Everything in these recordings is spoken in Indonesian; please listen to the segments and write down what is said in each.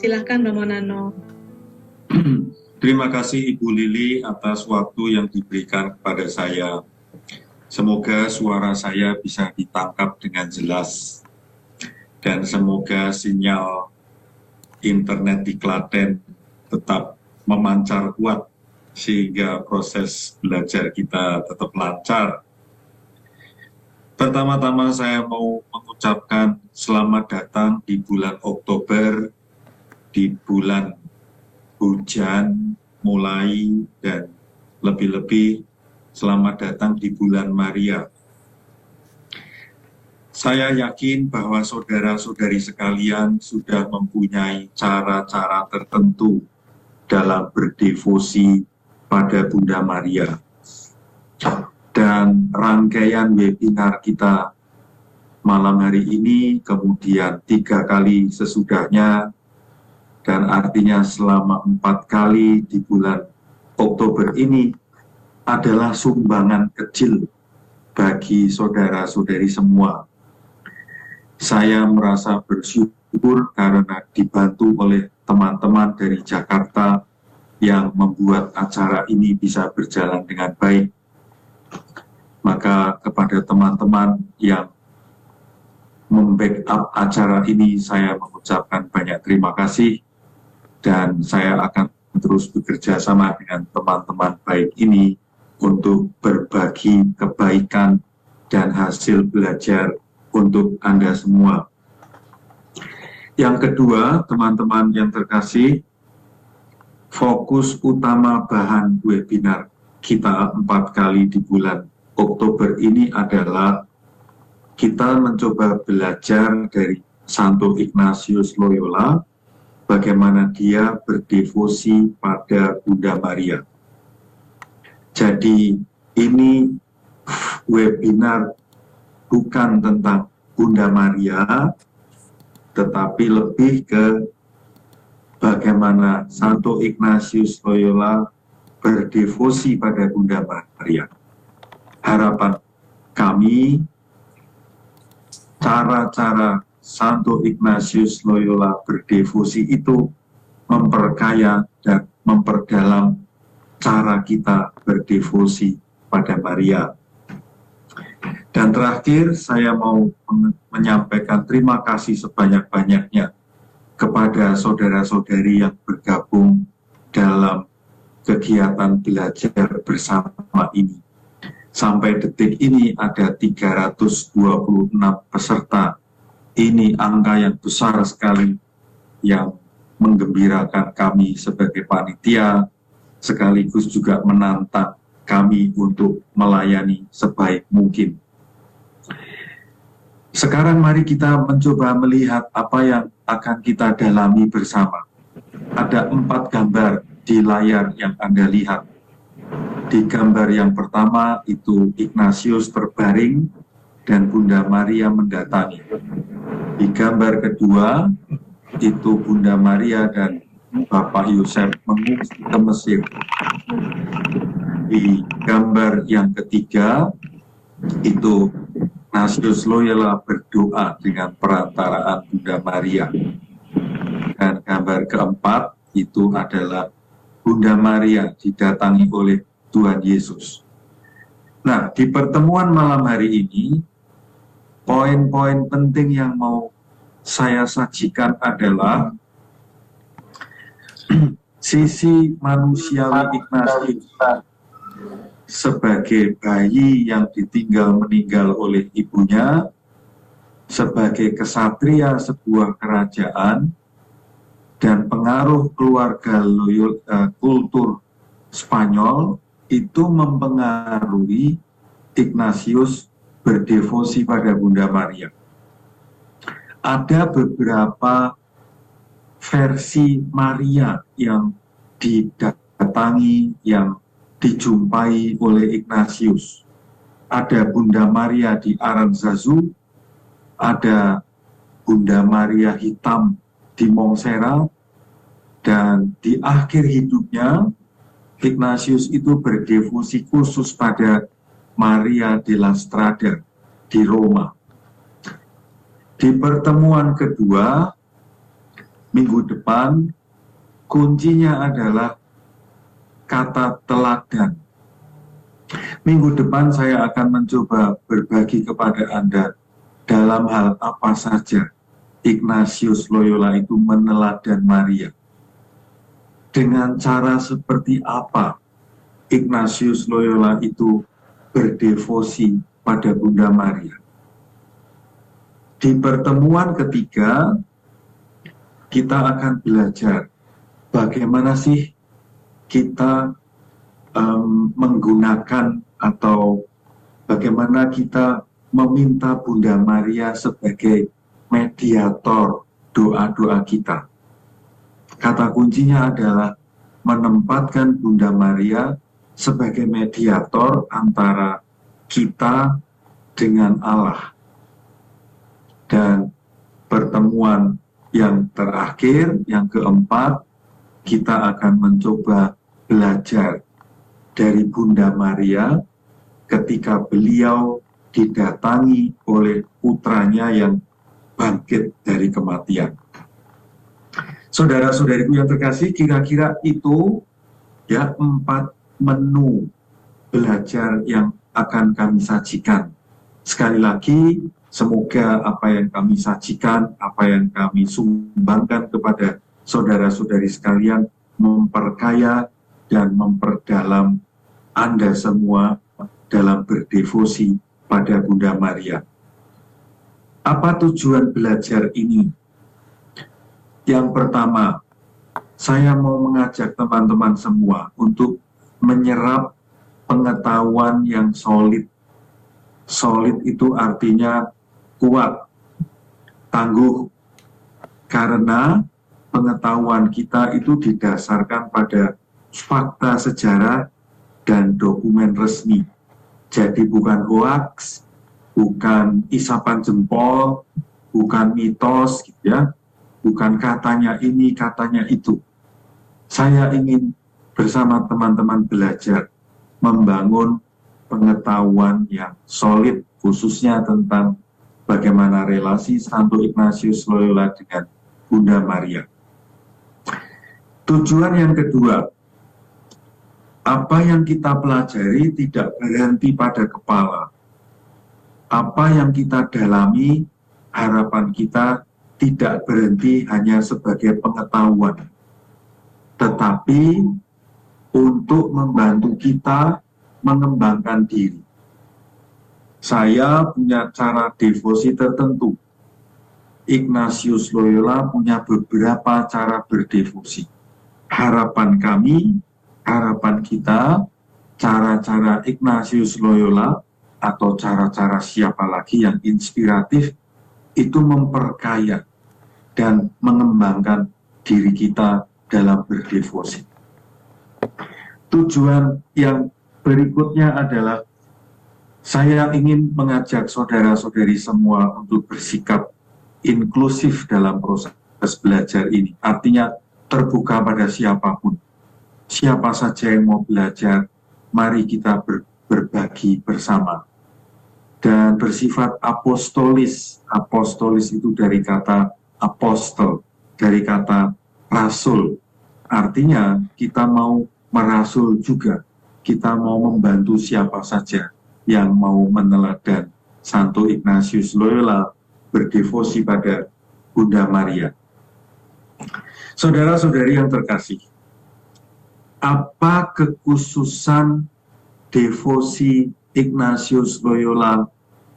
Silakan Romo Nano. Terima kasih Ibu Lili atas waktu yang diberikan kepada saya. Semoga suara saya bisa ditangkap dengan jelas. Dan semoga sinyal internet di Klaten tetap memancar kuat sehingga proses belajar kita tetap lancar. Pertama-tama saya mau mengucapkan selamat datang di bulan Oktober, di bulan hujan mulai, dan lebih-lebih selamat datang di bulan Maria. Saya yakin bahwa saudara-saudari sekalian sudah mempunyai cara-cara tertentu dalam berdevosi pada Bunda Maria. Dan rangkaian webinar kita malam hari ini, kemudian 3 kali sesudahnya, dan artinya selama 4 kali di bulan Oktober ini adalah sumbangan kecil bagi saudara-saudari semua. Saya merasa bersyukur karena dibantu oleh teman-teman dari Jakarta yang membuat acara ini bisa berjalan dengan baik. Maka kepada teman-teman yang membackup acara ini, saya mengucapkan banyak terima kasih. Dan saya akan terus bekerja sama dengan teman-teman baik ini untuk berbagi kebaikan dan hasil belajar untuk Anda semua. Yang kedua, teman-teman yang terkasih, fokus utama bahan webinar kita 4 kali di bulan Oktober ini adalah kita mencoba belajar dari Santo Ignatius Loyola, bagaimana dia berdevosi pada Bunda Maria. Jadi ini webinar bukan tentang Bunda Maria, tetapi lebih ke bagaimana Santo Ignatius Loyola berdevosi pada Bunda Maria. Harapan kami, cara-cara Santo Ignatius Loyola berdevosi itu memperkaya dan memperdalam cara kita berdevosi pada Maria. Dan terakhir, saya mau menyampaikan terima kasih sebanyak-banyaknya kepada saudara-saudari yang bergabung dalam kegiatan belajar bersama ini. Sampai detik ini ada 326 peserta. Ini angka yang besar sekali yang menggembirakan kami sebagai panitia, sekaligus juga menantang kami untuk melayani sebaik mungkin. Sekarang mari kita mencoba melihat apa yang akan kita dalami bersama. Ada 4 gambar di layar yang Anda lihat. Di gambar yang pertama itu Ignatius terbaring dan Bunda Maria mendatangi. Di gambar kedua itu Bunda Maria dan Bapak Yosef mengungsi ke Mesir. Di gambar yang ketiga itu Ignatius Loyola berdoa dengan perantaraan Bunda Maria. Dan gambar keempat itu adalah Bunda Maria didatangi oleh Tuhan Yesus. Nah, di pertemuan malam hari ini, poin-poin penting yang mau saya sajikan adalah sisi manusiawi Ignatius sebagai bayi yang ditinggal meninggal oleh ibunya, sebagai kesatria sebuah kerajaan, dan pengaruh keluarga kultur Spanyol itu mempengaruhi Ignatius berdevosi pada Bunda Maria. Ada beberapa versi Maria yang didatangi, yang dijumpai oleh Ignatius. Ada Bunda Maria di Aranzazu, ada Bunda Maria hitam di Montserrat, dan di akhir hidupnya Ignatius itu berdevosi khusus pada Maria della Strada di Roma. Di pertemuan kedua, minggu depan kuncinya adalah kata teladan. Minggu depan saya akan mencoba berbagi kepada Anda dalam hal apa saja Ignatius Loyola itu meneladan Maria. Dengan cara seperti apa Ignatius Loyola itu berdevosi pada Bunda Maria. Di pertemuan ketiga, kita akan belajar bagaimana sih kita menggunakan atau bagaimana kita meminta Bunda Maria sebagai mediator doa-doa kita. Kata kuncinya adalah menempatkan Bunda Maria sebagai mediator antara kita dengan Allah. Dan pertemuan yang terakhir, yang keempat, kita akan mencoba belajar dari Bunda Maria ketika beliau didatangi oleh putranya yang bangkit dari kematian. Saudara-saudariku yang terkasih, kira-kira itu ya 4 menu belajar yang akan kami sajikan. Sekali lagi, semoga apa yang kami sajikan, apa yang kami sumbangkan kepada saudara-saudari sekalian memperkaya dan memperdalam Anda semua dalam berdevosi pada Bunda Maria. Apa tujuan belajar ini? Yang pertama, saya mau mengajak teman-teman semua untuk menyerap pengetahuan yang solid. Solid itu artinya kuat, tangguh, karena pengetahuan kita itu didasarkan pada fakta sejarah dan dokumen resmi. Jadi bukan hoaks, bukan isapan jempol, bukan mitos, gitu ya, bukan katanya ini, katanya itu. Saya ingin bersama teman-teman belajar membangun pengetahuan yang solid, khususnya tentang bagaimana relasi Santo Ignatius Loyola dengan Bunda Maria. Tujuan yang kedua, apa yang kita pelajari tidak berhenti pada kepala. Apa yang kita dalami, harapan kita tidak berhenti hanya sebagai pengetahuan, tetapi untuk membantu kita mengembangkan diri. Saya punya cara devosi tertentu. Ignatius Loyola punya beberapa cara berdevosi. Harapan kami, harapan kita, cara-cara Ignatius Loyola atau cara-cara siapa lagi yang inspiratif itu memperkaya dan mengembangkan diri kita dalam berdevosi. Tujuan yang berikutnya adalah saya ingin mengajak saudara-saudari semua untuk bersikap inklusif dalam proses belajar ini. Artinya terbuka pada siapapun. Siapa saja yang mau belajar, mari kita berbagi bersama. Dan bersifat apostolis. Apostolis itu dari kata apostol, dari kata rasul. Artinya kita mau merasul juga. Kita mau membantu siapa saja yang mau meneladan Santo Ignatius Loyola berdevosi pada Bunda Maria. Saudara-saudari yang terkasih, apa kekhususan devosi Ignatius Loyola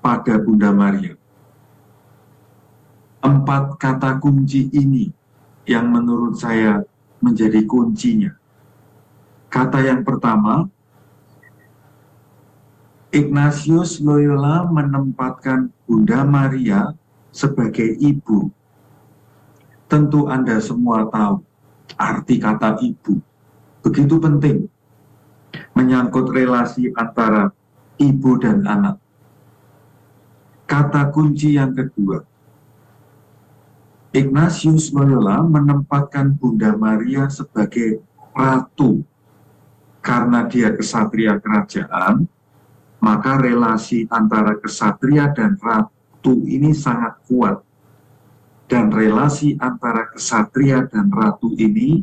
pada Bunda Maria? 4 kata kunci ini yang menurut saya menjadi kuncinya. Kata yang pertama, Ignatius Loyola menempatkan Bunda Maria sebagai ibu. Tentu Anda semua tahu arti kata ibu. Begitu penting menyangkut relasi antara ibu dan anak. Kata kunci yang kedua, Ignatius Loyola menempatkan Bunda Maria sebagai ratu. Karena dia kesatria kerajaan, maka relasi antara kesatria dan ratu ini sangat kuat. Dan relasi antara kesatria dan ratu ini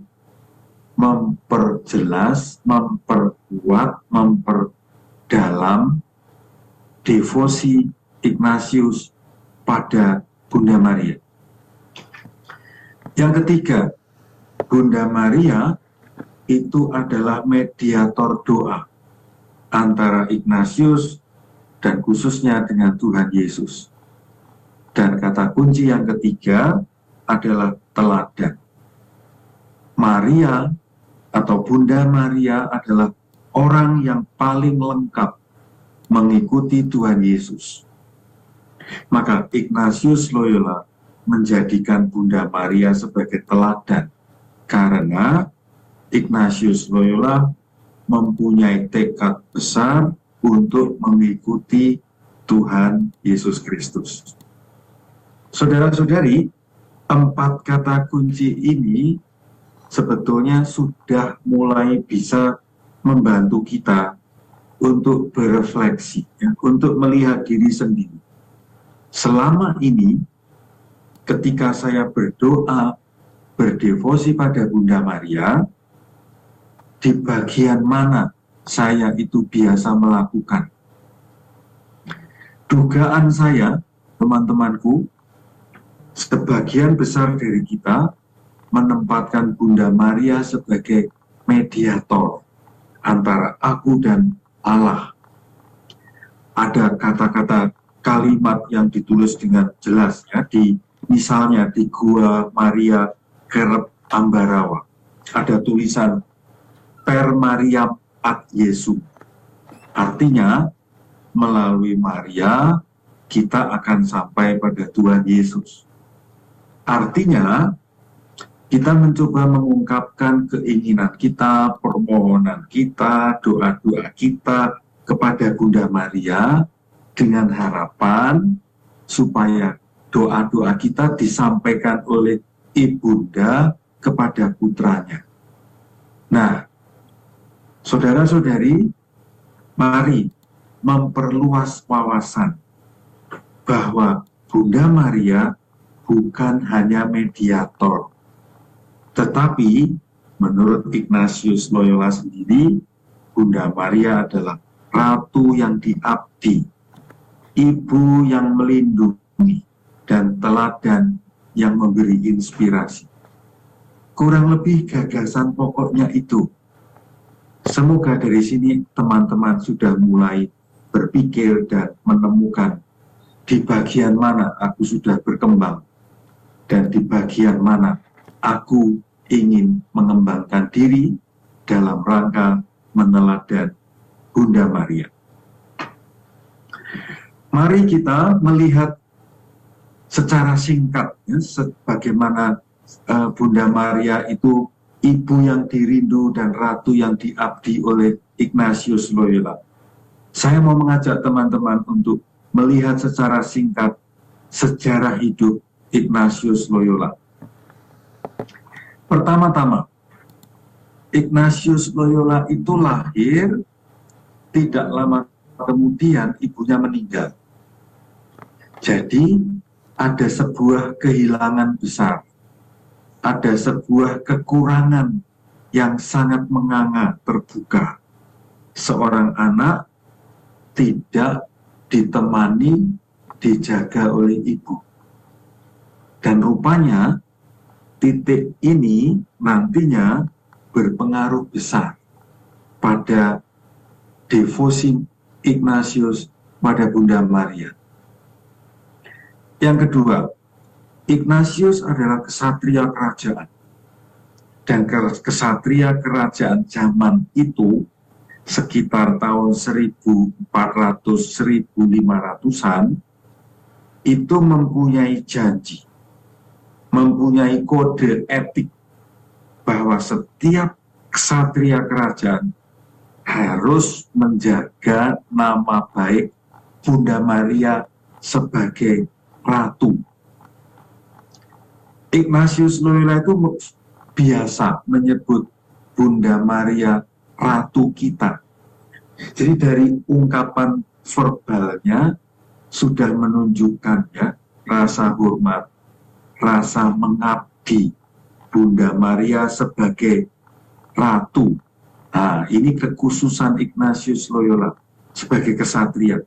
memperjelas, memperkuat, memperdalam devosi Ignatius pada Bunda Maria. Yang ketiga, Bunda Maria itu adalah mediator doa antara Ignatius dan khususnya dengan Tuhan Yesus. Dan kata kunci yang ketiga adalah teladan. Maria atau Bunda Maria adalah orang yang paling lengkap mengikuti Tuhan Yesus. Maka Ignatius Loyola menjadikan Bunda Maria sebagai teladan karena Ignatius Loyola mempunyai tekad besar untuk mengikuti Tuhan Yesus Kristus. Saudara-saudari, 4 kata kunci ini sebetulnya sudah mulai bisa membantu kita untuk berefleksi, ya, untuk melihat diri sendiri. Selama ini, ketika saya berdoa, berdevosi pada Bunda Maria, di bagian mana saya itu biasa melakukan? Dugaan saya, teman-temanku, sebagian besar dari kita menempatkan Bunda Maria sebagai mediator antara aku dan Allah. Ada kata-kata kalimat yang ditulis dengan jelas, ya, misalnya di Gua Maria Kerep Ambarawa. Ada tulisan Per Mariam ad Jesu. Artinya, melalui Maria kita akan sampai pada Tuhan Yesus. Artinya, kita mencoba mengungkapkan keinginan kita, permohonan kita, doa-doa kita kepada Bunda Maria dengan harapan supaya doa-doa kita disampaikan oleh Ibunda kepada putranya. Nah, saudara-saudari, mari memperluas wawasan bahwa Bunda Maria bukan hanya mediator, tetapi menurut Ignatius Loyola sendiri, Bunda Maria adalah ratu yang diabdi, ibu yang melindungi, dan teladan yang memberi inspirasi. Kurang lebih gagasan pokoknya itu. Semoga dari sini teman-teman sudah mulai berpikir dan menemukan di bagian mana aku sudah berkembang dan di bagian mana aku ingin mengembangkan diri dalam rangka meneladan Bunda Maria. Mari kita melihat secara singkat, ya, bagaimana Bunda Maria itu ibu yang dirindu dan ratu yang diabdi oleh Ignatius Loyola. Saya mau mengajak teman-teman untuk melihat secara singkat sejarah hidup Ignatius Loyola. Pertama-tama, Ignatius Loyola itu lahir, tidak lama kemudian ibunya meninggal. Jadi ada sebuah kehilangan besar, ada sebuah kekurangan yang sangat menganga terbuka. Seorang anak tidak ditemani, dijaga oleh ibu. Dan rupanya titik ini nantinya berpengaruh besar pada devosi Ignatius pada Bunda Maria. Yang kedua, Ignatius adalah kesatria kerajaan. Dan kesatria kerajaan zaman itu sekitar tahun 1400-1500-an itu mempunyai janji, mempunyai kode etik bahwa setiap kesatria kerajaan harus menjaga nama baik Bunda Maria sebagai ratu. Ignatius Loyola itu biasa menyebut Bunda Maria ratu kita. Jadi dari ungkapan verbalnya sudah menunjukkan, ya, rasa hormat, rasa mengabdi Bunda Maria sebagai ratu. Nah, ini kekhususan Ignatius Loyola sebagai kesatria.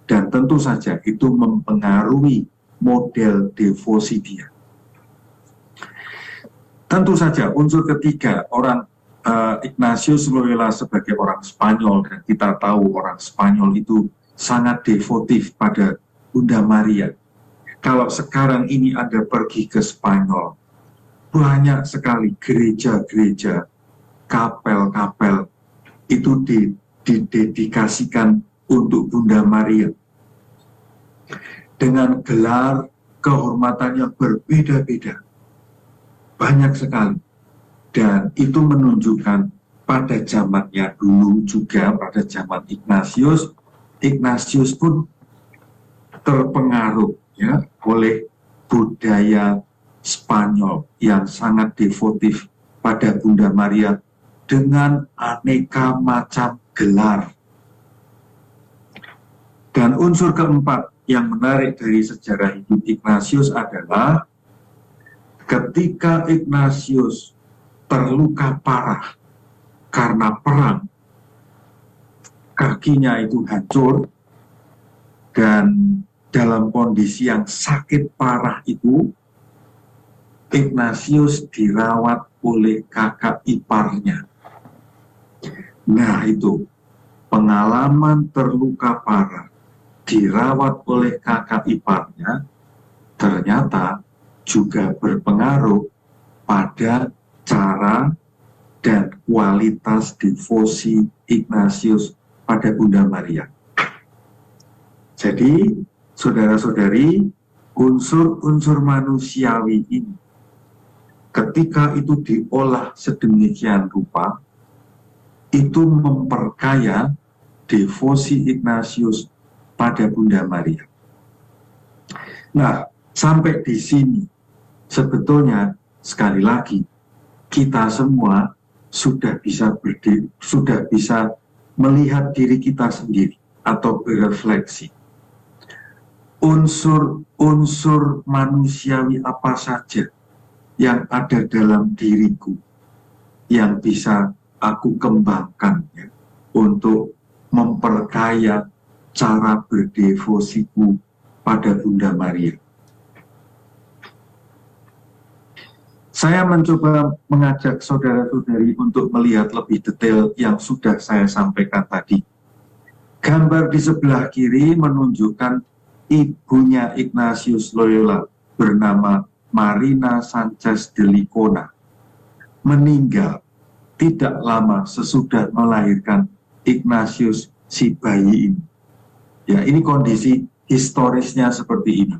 Dan tentu saja itu mempengaruhi model devosi dia. Tentu saja unsur ketiga, orang Ignatius Loyola sebagai orang Spanyol, dan kita tahu orang Spanyol itu sangat devotif pada Bunda Maria. Kalau sekarang ini Anda pergi ke Spanyol, banyak sekali gereja-gereja, kapel-kapel itu didedikasikan untuk Bunda Maria dengan gelar kehormatannya berbeda-beda, banyak sekali. Dan itu menunjukkan pada zamannya dulu juga, pada zaman Ignatius, Ignatius pun terpengaruh ya oleh budaya Spanyol yang sangat devotif pada Bunda Maria dengan aneka macam gelar. Dan unsur keempat yang menarik dari sejarah hidup Ignatius adalah ketika Ignatius terluka parah karena perang, kakinya itu hancur, dan dalam kondisi yang sakit parah itu, Ignatius dirawat oleh kakak iparnya. Nah, itu pengalaman terluka parah dirawat oleh kakak iparnya ternyata juga berpengaruh pada cara dan kualitas devosi Ignatius pada Bunda Maria. Jadi, saudara-saudari, unsur-unsur manusiawi ini ketika itu diolah sedemikian rupa, itu memperkaya devosi Ignatius pada Bunda Maria. Nah, sampai di sini sebetulnya sekali lagi kita semua sudah bisa melihat diri kita sendiri atau berefleksi. Unsur manusiawi apa saja yang ada dalam diriku yang bisa aku kembangkan ya, untuk memperkaya cara berdevosiku pada Bunda Maria. Saya mencoba mengajak saudara-saudari untuk melihat lebih detail yang sudah saya sampaikan tadi. Gambar di sebelah kiri menunjukkan ibunya Ignatius Loyola bernama Marina Sanchez de Licona, meninggal tidak lama sesudah melahirkan Ignatius si bayi ini. Ya, ini kondisi historisnya seperti ini.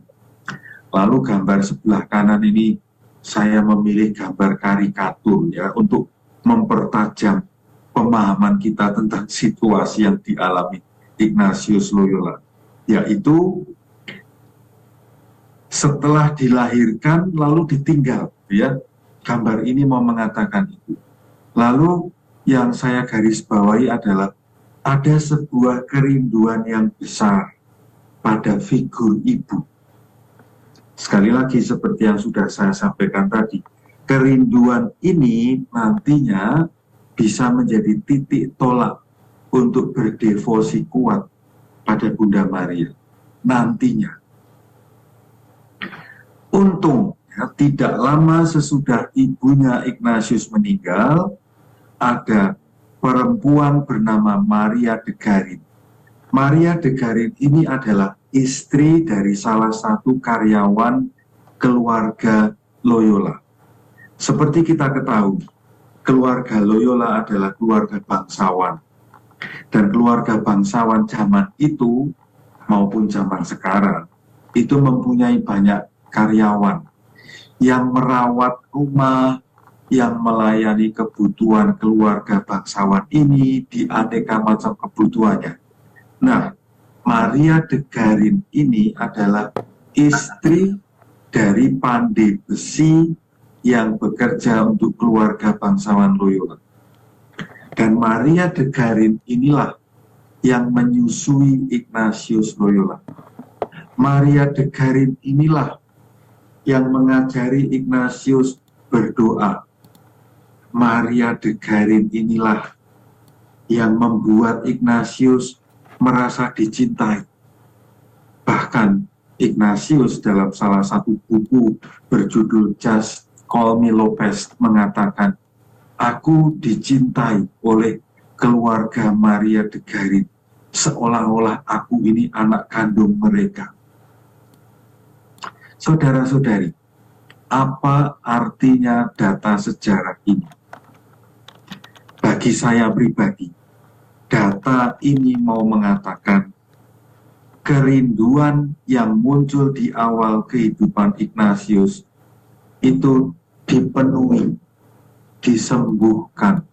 Lalu gambar sebelah kanan ini saya memilih gambar karikatur ya untuk mempertajam pemahaman kita tentang situasi yang dialami Ignatius Loyola, yaitu setelah dilahirkan lalu ditinggal ya. Gambar ini mau mengatakan itu. Lalu yang saya garis bawahi adalah ada sebuah kerinduan yang besar pada figur ibu. Sekali lagi seperti yang sudah saya sampaikan tadi, kerinduan ini nantinya bisa menjadi titik tolak untuk berdevosi kuat pada Bunda Maria nantinya. Untung ya, tidak lama sesudah ibunya Ignatius meninggal, ada perempuan bernama Maria de Garin. Maria de Garin ini adalah istri dari salah satu karyawan keluarga Loyola. Seperti kita ketahui, keluarga Loyola adalah keluarga bangsawan. Dan keluarga bangsawan zaman itu maupun zaman sekarang itu mempunyai banyak karyawan yang merawat rumah, yang melayani kebutuhan keluarga bangsawan ini di aneka macam kebutuhannya. Nah, Maria de Garin ini adalah istri dari pandai besi yang bekerja untuk keluarga bangsawan Loyola. Dan Maria de Garin inilah yang menyusui Ignatius Loyola. Maria de Garin inilah yang mengajari Ignatius berdoa. Maria de Garin inilah yang membuat Ignatius merasa dicintai. Bahkan Ignatius dalam salah satu buku berjudul Just Call Me Lopez mengatakan, aku dicintai oleh keluarga Maria de Garin, seolah-olah aku ini anak kandung mereka. Saudara-saudari, apa artinya data sejarah ini? Bagi saya pribadi, data ini mau mengatakan kerinduan yang muncul di awal kehidupan Ignatius itu dipenuhi, disembuhkan,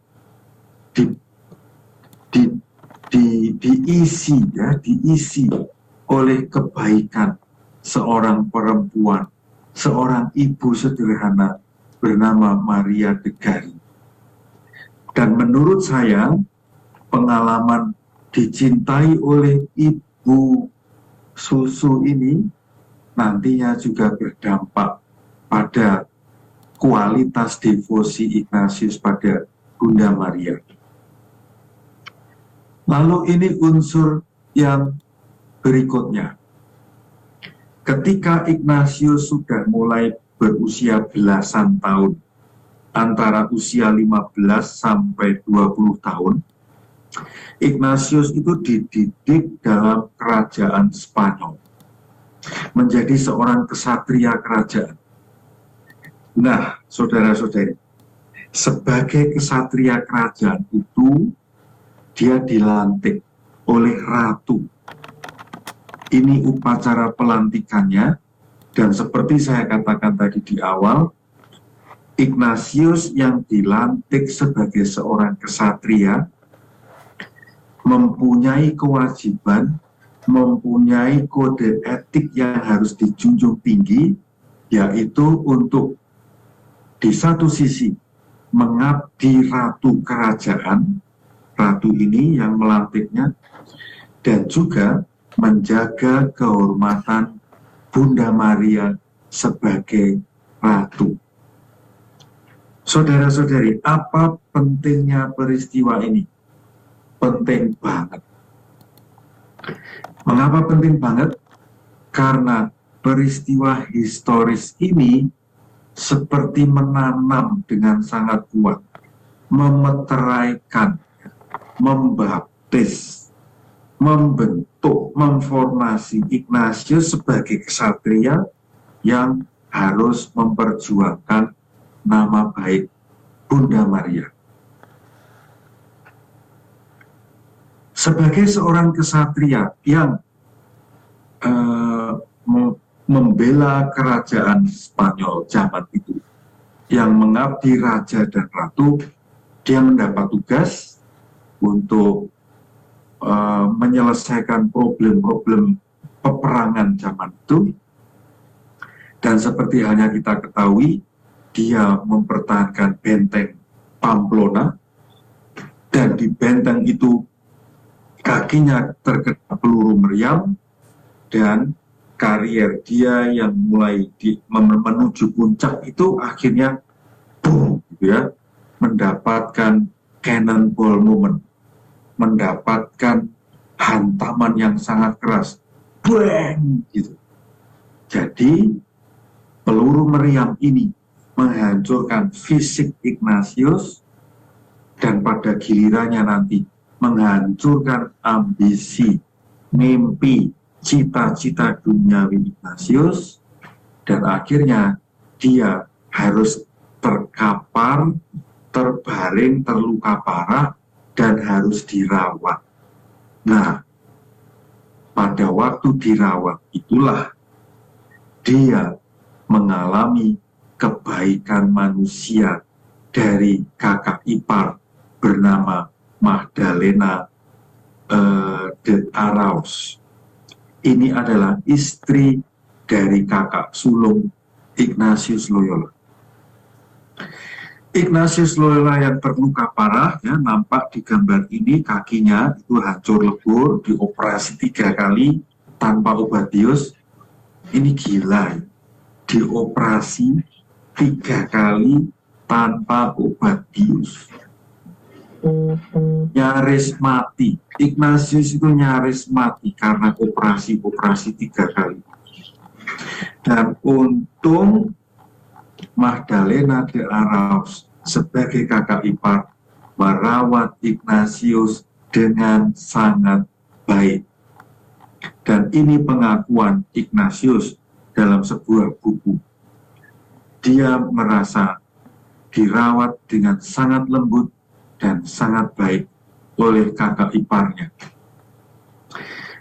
diisi oleh kebaikan seorang perempuan, seorang ibu sederhana bernama Maria de Garin. Dan menurut saya, pengalaman dicintai oleh ibu susu ini nantinya juga berdampak pada kualitas devosi Ignatius pada Bunda Maria. Lalu ini unsur yang berikutnya. Ketika Ignatius sudah mulai berusia belasan tahun, antara usia 15 sampai 20 tahun, Ignatius itu dididik dalam kerajaan Spanyol, menjadi seorang kesatria kerajaan. Nah, saudara-saudari, sebagai kesatria kerajaan itu, dia dilantik oleh ratu. Ini upacara pelantikannya, dan seperti saya katakan tadi di awal, Ignatius yang dilantik sebagai seorang kesatria mempunyai kewajiban, mempunyai kode etik yang harus dijunjung tinggi, yaitu untuk di satu sisi mengabdi ratu kerajaan, ratu ini yang melantiknya, dan juga menjaga kehormatan Bunda Maria sebagai ratu. Saudara-saudari, apa pentingnya peristiwa ini? Penting banget. Mengapa penting banget? Karena peristiwa historis ini seperti menanam dengan sangat kuat, memeteraikan, membaptis, membentuk, memformasi Ignatius sebagai kesatria yang harus memperjuangkan nama baik Bunda Maria. Sebagai seorang kesatria yang membela kerajaan Spanyol zaman itu, yang mengabdi raja dan ratu, dia mendapat tugas untuk menyelesaikan problem-problem peperangan zaman itu. Dan seperti halnya kita ketahui, dia mempertahankan benteng Pamplona, dan di benteng itu kakinya terkena peluru meriam, dan karier dia yang mulai menuju puncak itu akhirnya boom, gitu ya, mendapatkan cannonball moment, mendapatkan hantaman yang sangat keras, bang, gitu. Jadi peluru meriam ini menghancurkan fisik Ignatius, dan pada gilirannya nanti menghancurkan ambisi, mimpi, cita-cita duniawi Ignatius, dan akhirnya dia harus terkapar, terbaring, terluka parah, dan harus dirawat. Nah, pada waktu dirawat itulah dia mengalami kebaikan manusia dari kakak ipar bernama Magdalena de Arauz. Ini adalah istri dari kakak sulung Ignatius Loyola. Ignatius Loyola yang terluka parah, ya, nampak di gambar ini, kakinya itu hancur lebur, dioperasi 3 kali tanpa obat bius. Ini gila, ya. dioperasi 3 kali tanpa obat bius. Nyaris mati. Ignatius itu nyaris mati karena operasi 3 kali. Dan untung Magdalena de Araus sebagai kakak ipar merawat Ignatius dengan sangat baik. Dan ini pengakuan Ignatius dalam sebuah buku. Dia merasa dirawat dengan sangat lembut dan sangat baik oleh kakak iparnya.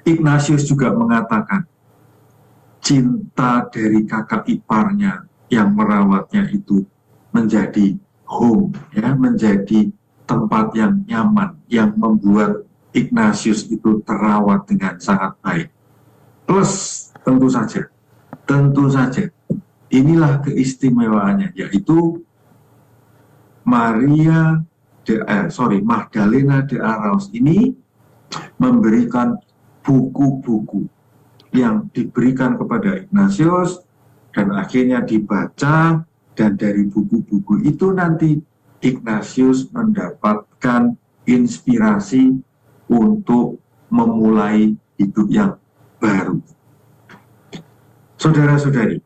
Ignatius juga mengatakan, cinta dari kakak iparnya yang merawatnya itu menjadi home, ya, menjadi tempat yang nyaman, yang membuat Ignatius itu terawat dengan sangat baik. Plus, tentu saja, inilah keistimewaannya, yaitu Magdalena de Araus ini memberikan buku-buku yang diberikan kepada Ignatius dan akhirnya dibaca, dan dari buku-buku itu nanti Ignatius mendapatkan inspirasi untuk memulai hidup yang baru. Saudara-saudari,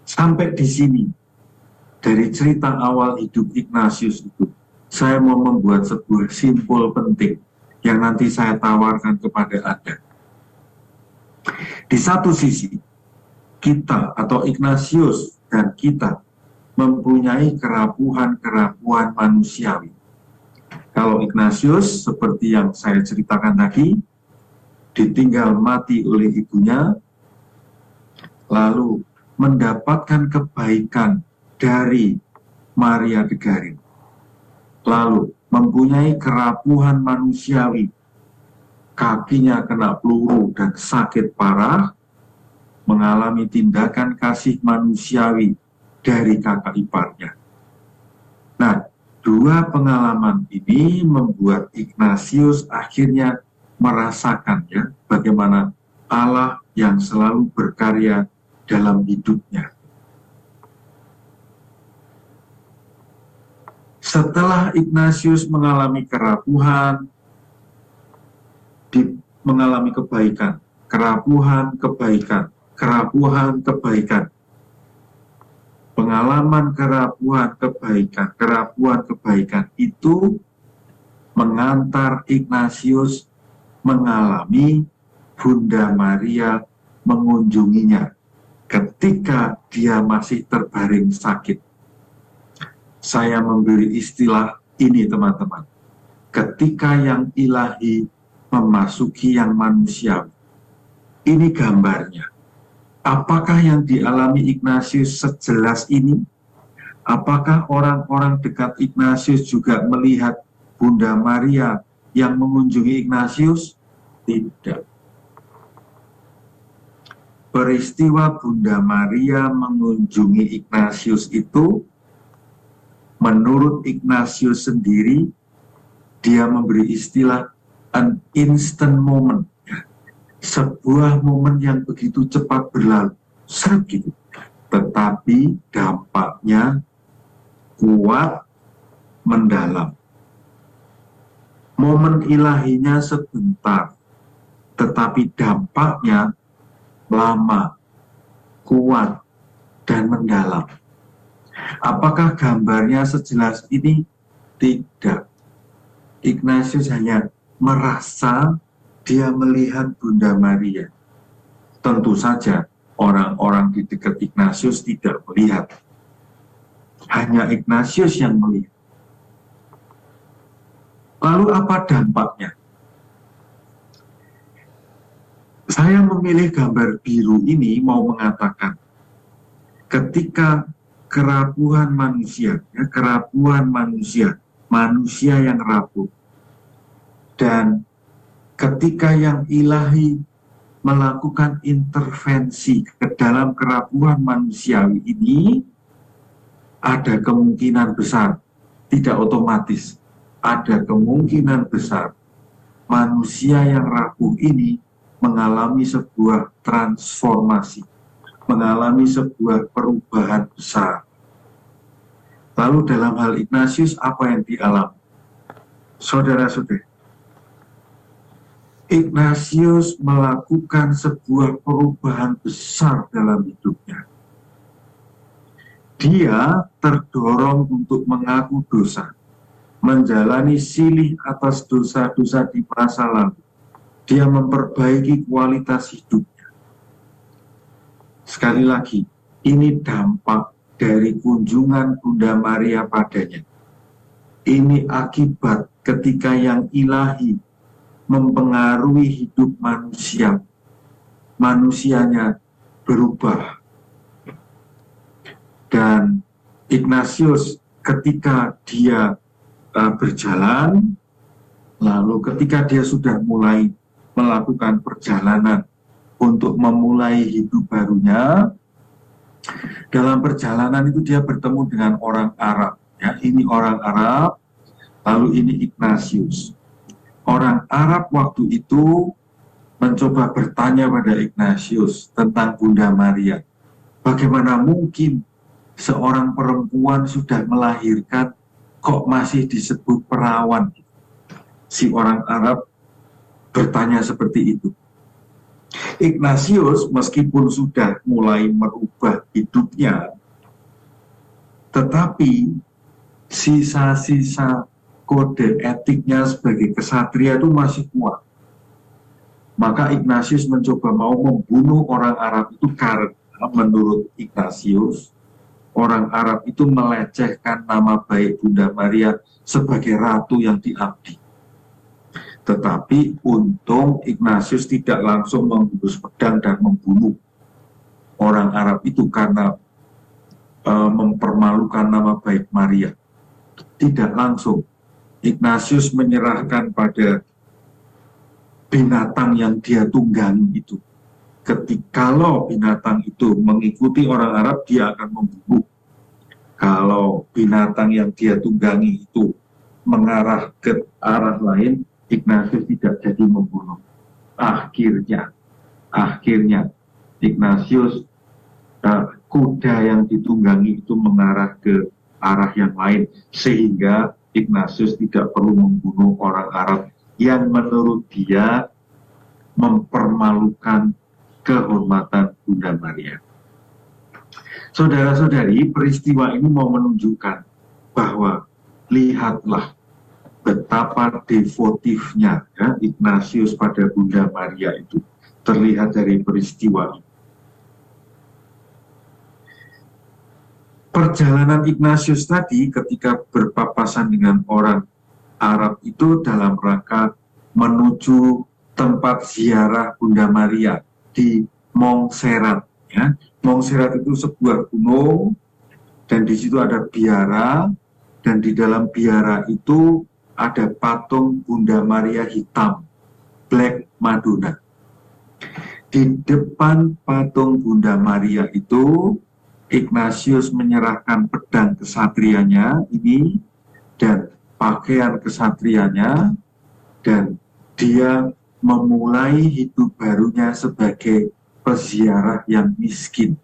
sampai di sini dari cerita awal hidup Ignatius itu, saya mau membuat sebuah simpul penting yang nanti saya tawarkan kepada Anda. Di satu sisi, kita atau Ignatius dan kita mempunyai kerapuhan manusiawi. Kalau Ignatius, seperti yang saya ceritakan tadi, ditinggal mati oleh ibunya, lalu mendapatkan kebaikan dari Maria de Garin, lalu mempunyai kerapuhan manusiawi, kakinya kena peluru dan sakit parah, mengalami tindakan kasih manusiawi dari kakak iparnya. Nah, dua pengalaman ini membuat Ignatius akhirnya merasakan, ya, bagaimana Allah yang selalu berkarya dalam hidupnya. Setelah Ignatius mengalami kerapuhan, mengalami kebaikan, kerapuhan, pengalaman kerapuhan, itu mengantar Ignatius mengalami Bunda Maria mengunjunginya ketika dia masih terbaring sakit. Saya memberi istilah ini, teman-teman. Ketika yang ilahi memasuki yang manusiawi. Ini gambarnya. Apakah yang dialami Ignatius sejelas ini? Apakah orang-orang dekat Ignatius juga melihat Bunda Maria yang mengunjungi Ignatius? Tidak. Peristiwa Bunda Maria mengunjungi Ignatius itu, menurut Ignatius sendiri, dia memberi istilah an instant moment. Sebuah momen yang begitu cepat berlalu, gitu. Tetapi dampaknya kuat, mendalam. Momen ilahinya sebentar, tetapi dampaknya lama, kuat, dan mendalam. Apakah gambarnya sejelas ini? Tidak. Ignatius hanya merasa dia melihat Bunda Maria. Tentu saja orang-orang di dekat Ignatius tidak melihat. Hanya Ignatius yang melihat. Lalu apa dampaknya? Saya memilih gambar biru ini mau mengatakan, ketika kerapuhan manusia, manusia yang rapuh, dan ketika yang ilahi melakukan intervensi ke dalam kerapuhan manusiawi ini, ada kemungkinan besar, tidak otomatis, ada kemungkinan besar manusia yang rapuh ini mengalami sebuah transformasi, mengalami sebuah perubahan besar. Lalu dalam hal Ignatius apa yang dialami? Saudara-saudara, Ignatius melakukan sebuah perubahan besar dalam hidupnya. Dia terdorong untuk mengaku dosa, menjalani silih atas dosa-dosa di masa lalu. Dia memperbaiki kualitas hidupnya. Sekali lagi, ini dampak dari kunjungan Bunda Maria padanya. Ini akibat ketika yang ilahi mempengaruhi hidup manusia. Manusianya berubah. Dan Ignatius ketika dia berjalan, lalu ketika dia sudah mulai melakukan perjalanan untuk memulai hidup barunya, dalam perjalanan itu dia bertemu dengan orang Arab. Ya, ini orang Arab, lalu ini Ignatius. Orang Arab waktu itu mencoba bertanya pada Ignatius tentang Bunda Maria. Bagaimana mungkin seorang perempuan sudah melahirkan kok masih disebut perawan? Si orang Arab bertanya seperti itu. Ignatius meskipun sudah mulai merubah hidupnya, tetapi sisa-sisa kode etiknya sebagai kesatria itu masih kuat. Maka Ignatius mencoba mau membunuh orang Arab itu karena menurut Ignatius, orang Arab itu melecehkan nama baik Bunda Maria sebagai ratu yang diabdi. Tetapi untung Ignatius tidak langsung menghunus pedang dan membunuh orang Arab itu karena mempermalukan nama baik Maria. Tidak langsung. Ignatius menyerahkan pada binatang yang dia tunggangi itu. Kalau binatang itu mengikuti orang Arab, dia akan membunuh. Kalau binatang yang dia tunggangi itu mengarah ke arah lain, Ignatius tidak jadi membunuh. Akhirnya Ignatius kuda yang ditunggangi itu mengarah ke arah yang lain, sehingga Ignatius tidak perlu membunuh orang Arab yang menurut dia mempermalukan kehormatan Bunda Maria. Saudara-saudari, peristiwa ini mau menunjukkan bahwa lihatlah betapa devotifnya ya, Ignatius pada Bunda Maria itu terlihat dari peristiwa ini. Perjalanan Ignatius tadi ketika berpapasan dengan orang Arab itu dalam rangka menuju tempat ziarah Bunda Maria di Montserrat. Ya. Montserrat itu sebuah gunung dan di situ ada biara, dan di dalam biara itu ada patung Bunda Maria hitam, Black Madonna. Di depan patung Bunda Maria itu Ignatius menyerahkan pedang kesatrianya ini dan pakaian kesatrianya, dan dia memulai hidup barunya sebagai peziarah yang miskin.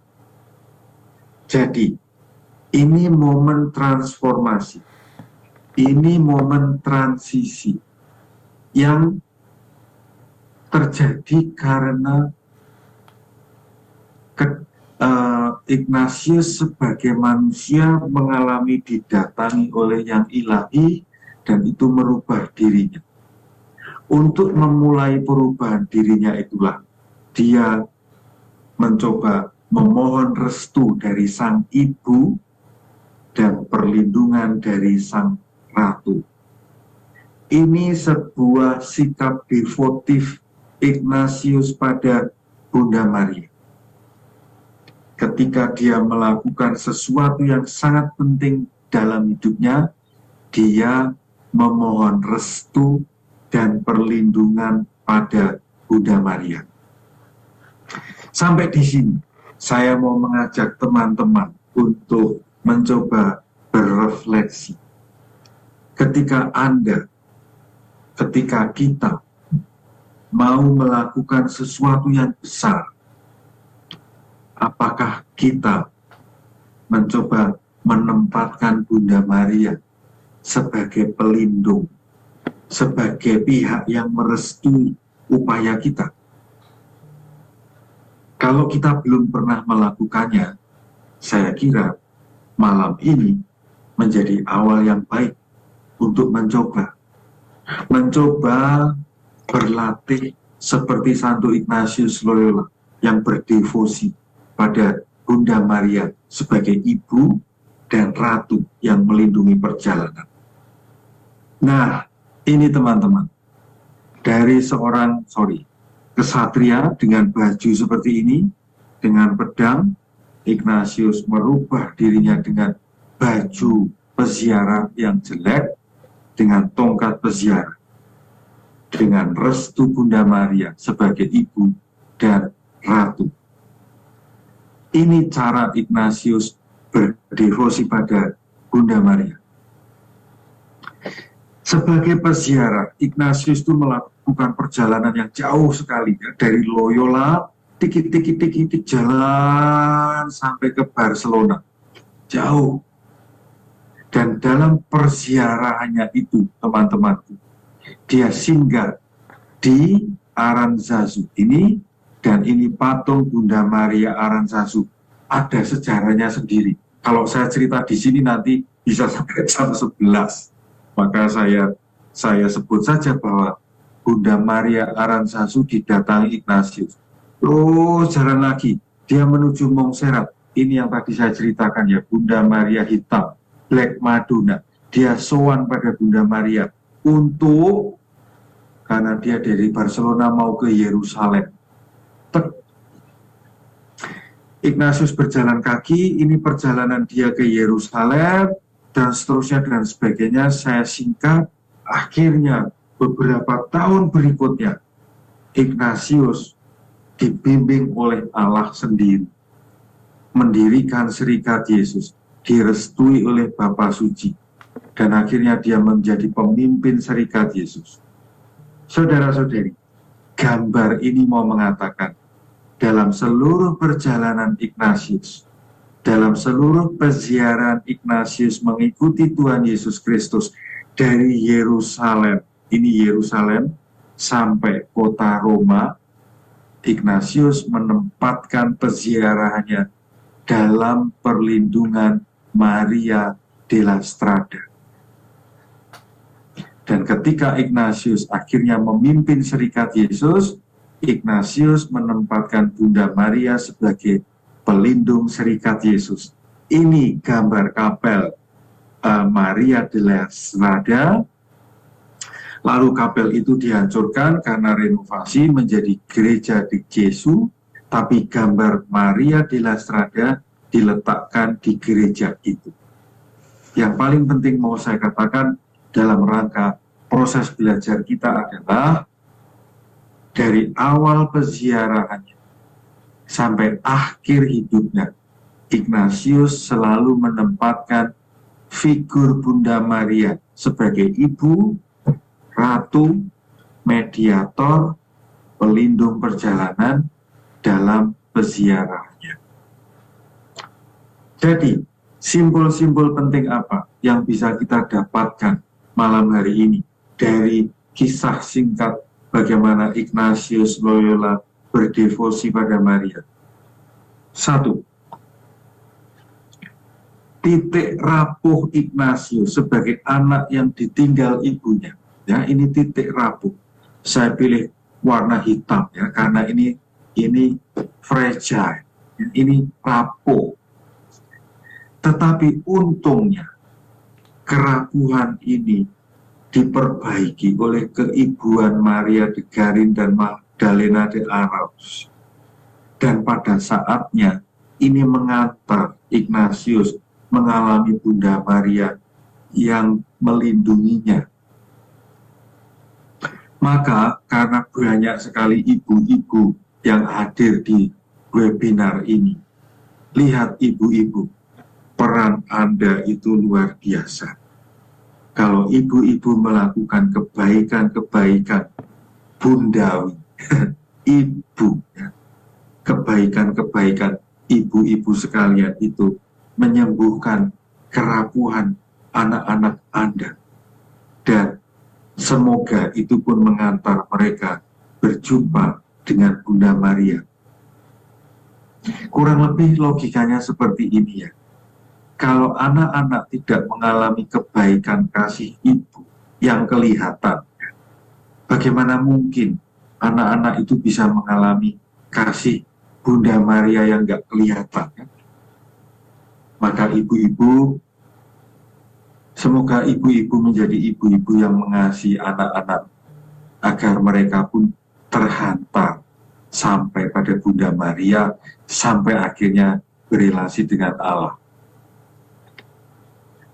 Jadi ini momen transformasi, ini momen transisi yang terjadi karena Ignatius sebagai manusia mengalami didatangi oleh yang ilahi, dan itu merubah dirinya. Untuk memulai perubahan dirinya itulah dia mencoba memohon restu dari sang ibu dan perlindungan dari sang ratu. Ini sebuah sikap devotif Ignatius pada Bunda Maria. Ketika dia melakukan sesuatu yang sangat penting dalam hidupnya, dia memohon restu dan perlindungan pada Bunda Maria. Sampai di sini, saya mau mengajak teman-teman untuk mencoba berrefleksi. Ketika kita mau melakukan sesuatu yang besar, apakah kita mencoba menempatkan Bunda Maria sebagai pelindung, sebagai pihak yang merestui upaya kita? Kalau kita belum pernah melakukannya, saya kira malam ini menjadi awal yang baik untuk mencoba berlatih seperti Santo Ignatius Loyola yang berdevosi pada Bunda Maria sebagai ibu dan ratu yang melindungi perjalanan. Nah, ini teman-teman, dari seorang kesatria dengan baju seperti ini, dengan pedang, Ignatius merubah dirinya dengan baju peziarah yang jelek, dengan tongkat peziarah, dengan restu Bunda Maria sebagai ibu dan ratu. Ini cara Ignatius berdevosi pada Bunda Maria. Sebagai peziarah, Ignatius itu melakukan perjalanan yang jauh sekali, ya, dari Loyola, dikit-dikit jalan sampai ke Barcelona, jauh. Dan dalam perziarahannya itu, teman-teman, dia singgah di Aranzazu ini, dan ini patung Bunda Maria Aranzazu. Ada sejarahnya sendiri. Kalau saya cerita di sini nanti bisa sampai jam 11. Maka saya sebut saja bahwa Bunda Maria Aranzazu didatangi Ignatius. Terus jalan lagi, dia menuju Montserrat. Ini yang tadi saya ceritakan ya, Bunda Maria hitam, Black Madonna. Dia sowan pada Bunda Maria karena dia dari Barcelona mau ke Yerusalem. Ignatius berjalan kaki, ini perjalanan dia ke Yerusalem, dan seterusnya dan sebagainya. Saya singkat, akhirnya beberapa tahun berikutnya, Ignatius dibimbing oleh Allah sendiri, mendirikan Serikat Yesus, direstui oleh Bapa Suci, dan akhirnya dia menjadi pemimpin Serikat Yesus. Saudara-saudari, gambar ini mau mengatakan, dalam seluruh perjalanan Ignatius, dalam seluruh peziarahan Ignatius mengikuti Tuhan Yesus Kristus dari Yerusalem, ini Yerusalem, sampai kota Roma, Ignatius menempatkan peziarahannya dalam perlindungan Maria della Strada. Dan ketika Ignatius akhirnya memimpin Serikat Yesus, Ignatius menempatkan Bunda Maria sebagai pelindung Serikat Yesus. Ini gambar kapel Maria della Strada. Lalu kapel itu dihancurkan karena renovasi menjadi Gereja di Gesù, tapi gambar Maria della Strada diletakkan di gereja itu. Yang paling penting mau saya katakan dalam rangka proses belajar kita adalah dari awal peziarahannya sampai akhir hidupnya, Ignatius selalu menempatkan figur Bunda Maria sebagai ibu, ratu, mediator, pelindung perjalanan dalam peziarahannya. Jadi, simbol-simbol penting apa yang bisa kita dapatkan malam hari ini dari kisah singkat bagaimana Ignatius Loyola berdevosi pada Maria? 1. Titik rapuh Ignatius sebagai anak yang ditinggal ibunya. Ya, ini titik rapuh. Saya pilih warna hitam ya, karena ini fragile, ini rapuh. Tetapi untungnya kerapuhan ini diperbaiki oleh keibuan Maria de Garin dan Magdalena de Arauz. Dan pada saatnya ini mengantar Ignatius mengalami Bunda Maria yang melindunginya. Maka karena banyak sekali ibu-ibu yang hadir di webinar ini, lihat ibu-ibu, peran Anda itu luar biasa. Kalau ibu-ibu melakukan kebaikan-kebaikan bundawi, ibu, ya, kebaikan-kebaikan ibu-ibu sekalian itu menyembuhkan kerapuhan anak-anak Anda. Dan semoga itu pun mengantar mereka berjumpa dengan Bunda Maria. Kurang lebih logikanya seperti ini ya. Kalau anak-anak tidak mengalami kebaikan kasih ibu yang kelihatan, bagaimana mungkin anak-anak itu bisa mengalami kasih Bunda Maria yang nggak kelihatan? Maka ibu-ibu, semoga ibu-ibu menjadi ibu-ibu yang mengasihi anak-anak agar mereka pun terhantar sampai pada Bunda Maria, sampai akhirnya berelasi dengan Allah.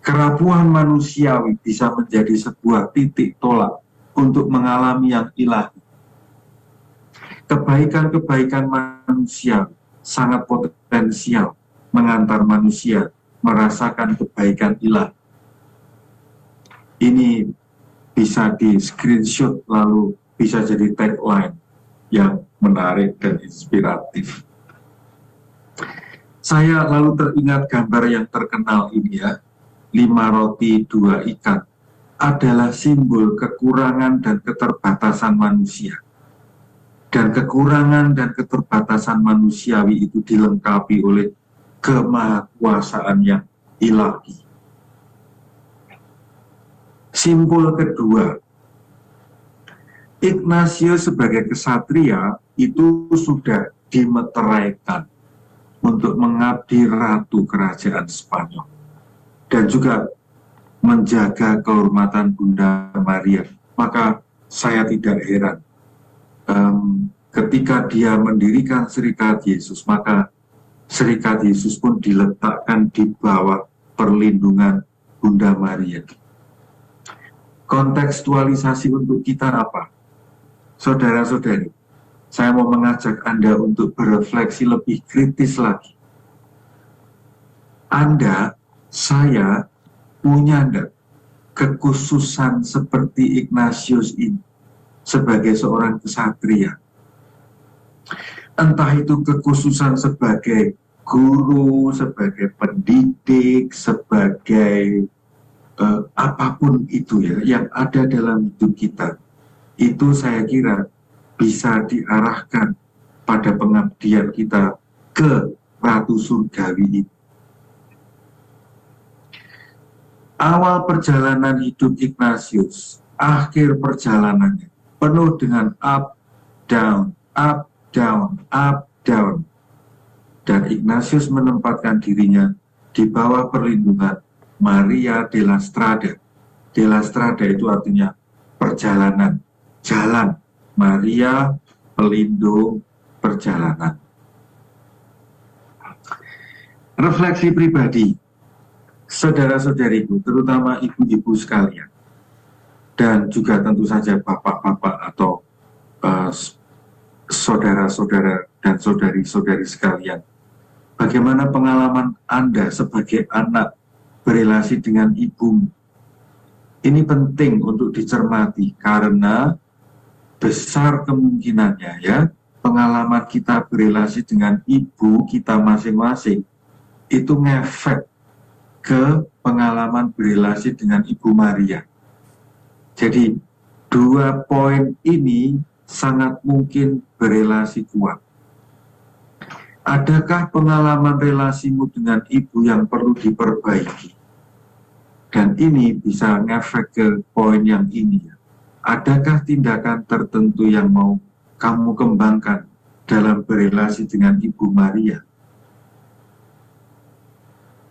Kerapuhan manusiawi bisa menjadi sebuah titik tolak untuk mengalami yang ilahi. Kebaikan-kebaikan manusia sangat potensial mengantar manusia merasakan kebaikan ilahi. Ini bisa di screenshot lalu bisa jadi tagline yang menarik dan inspiratif. Saya lalu teringat gambar yang terkenal ini ya, 5 roti 2 ikan adalah simbol kekurangan dan keterbatasan manusia. Dan kekurangan dan keterbatasan manusiawi itu dilengkapi oleh kemahakuasaan yang ilahi. Simbol kedua, Ignatius sebagai kesatria itu sudah dimeteraikan untuk mengabdi ratu kerajaan Spanyol dan juga menjaga kehormatan Bunda Maria. Maka saya tidak heran ketika dia mendirikan Serikat Yesus, maka Serikat Yesus pun diletakkan di bawah perlindungan Bunda Maria. Kontekstualisasi untuk kita apa? Saudara-saudari, saya mau mengajak Anda untuk berefleksi lebih kritis lagi. Anda, saya, punya enggak kekhususan seperti Ignatius ini sebagai seorang kesatria? Entah itu kekhususan sebagai guru, sebagai pendidik, sebagai apapun itu ya yang ada dalam hidup kita, itu saya kira bisa diarahkan pada pengabdian kita ke Ratu Surgawi ini. Awal perjalanan hidup Ignatius, akhir perjalanannya penuh dengan up, down, up, down, up, down. Dan Ignatius menempatkan dirinya di bawah perlindungan Maria della Strada. Della Strada itu artinya perjalanan, jalan. Maria pelindung perjalanan. Refleksi pribadi, saudara-saudariku, terutama ibu-ibu sekalian, dan juga tentu saja bapak-bapak atau saudara-saudara dan saudari-saudari sekalian. Bagaimana pengalaman Anda sebagai anak berelasi dengan ibumu? Ini penting untuk dicermati karena besar kemungkinannya ya pengalaman kita berelasi dengan ibu kita masing-masing itu ngefek ke pengalaman berelasi dengan Ibu Maria. Jadi 2 poin ini sangat mungkin berelasi kuat. Adakah pengalaman relasimu dengan ibu yang perlu diperbaiki? Dan ini bisa ngefek ke poin yang ini. Adakah tindakan tertentu yang mau kamu kembangkan dalam berelasi dengan Ibu Maria?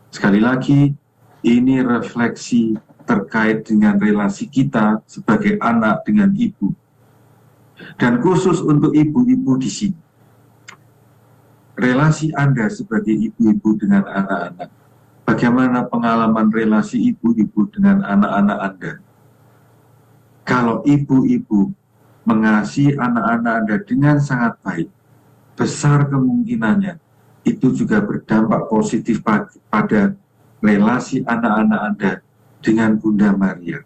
Sekali lagi, ini refleksi terkait dengan relasi kita sebagai anak dengan ibu. Dan khusus untuk ibu-ibu di sini. Relasi Anda sebagai ibu-ibu dengan anak-anak. Bagaimana pengalaman relasi ibu-ibu dengan anak-anak Anda? Kalau ibu-ibu mengasihi anak-anak Anda dengan sangat baik, besar kemungkinannya itu juga berdampak positif pada relasi anak-anak Anda dengan Bunda Maria.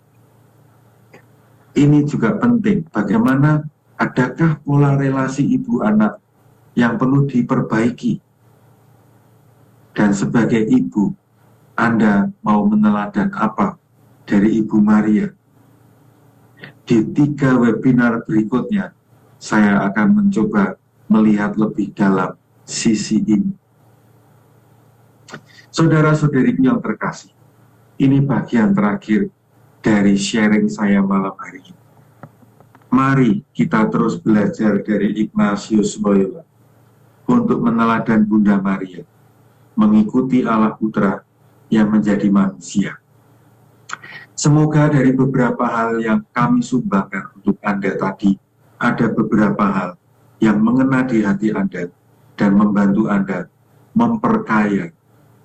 Ini juga penting, bagaimana adakah pola relasi ibu anak yang perlu diperbaiki? Dan sebagai ibu, Anda mau meneladan apa dari Ibu Maria? Di 3 webinar berikutnya, saya akan mencoba melihat lebih dalam sisi ini. Saudara-saudariku yang terkasih, ini bagian terakhir dari sharing saya malam hari ini. Mari kita terus belajar dari Ignatius Loyola untuk meneladan Bunda Maria, mengikuti Allah Putra yang menjadi manusia. Semoga dari beberapa hal yang kami sumbangkan untuk Anda tadi, ada beberapa hal yang mengena di hati Anda dan membantu Anda memperkaya,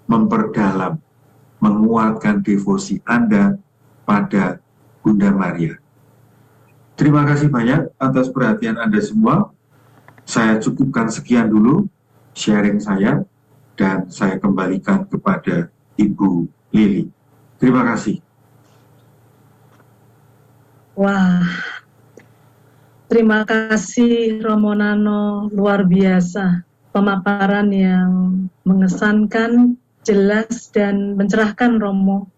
memperdalam, menguatkan devosi Anda pada Bunda Maria. Terima kasih banyak atas perhatian Anda semua. Saya cukupkan sekian dulu sharing saya, dan saya kembalikan kepada Ibu Lili. Terima kasih. Wah, terima kasih Romo Nano, luar biasa. Pemaparan yang mengesankan, jelas, dan mencerahkan Romo.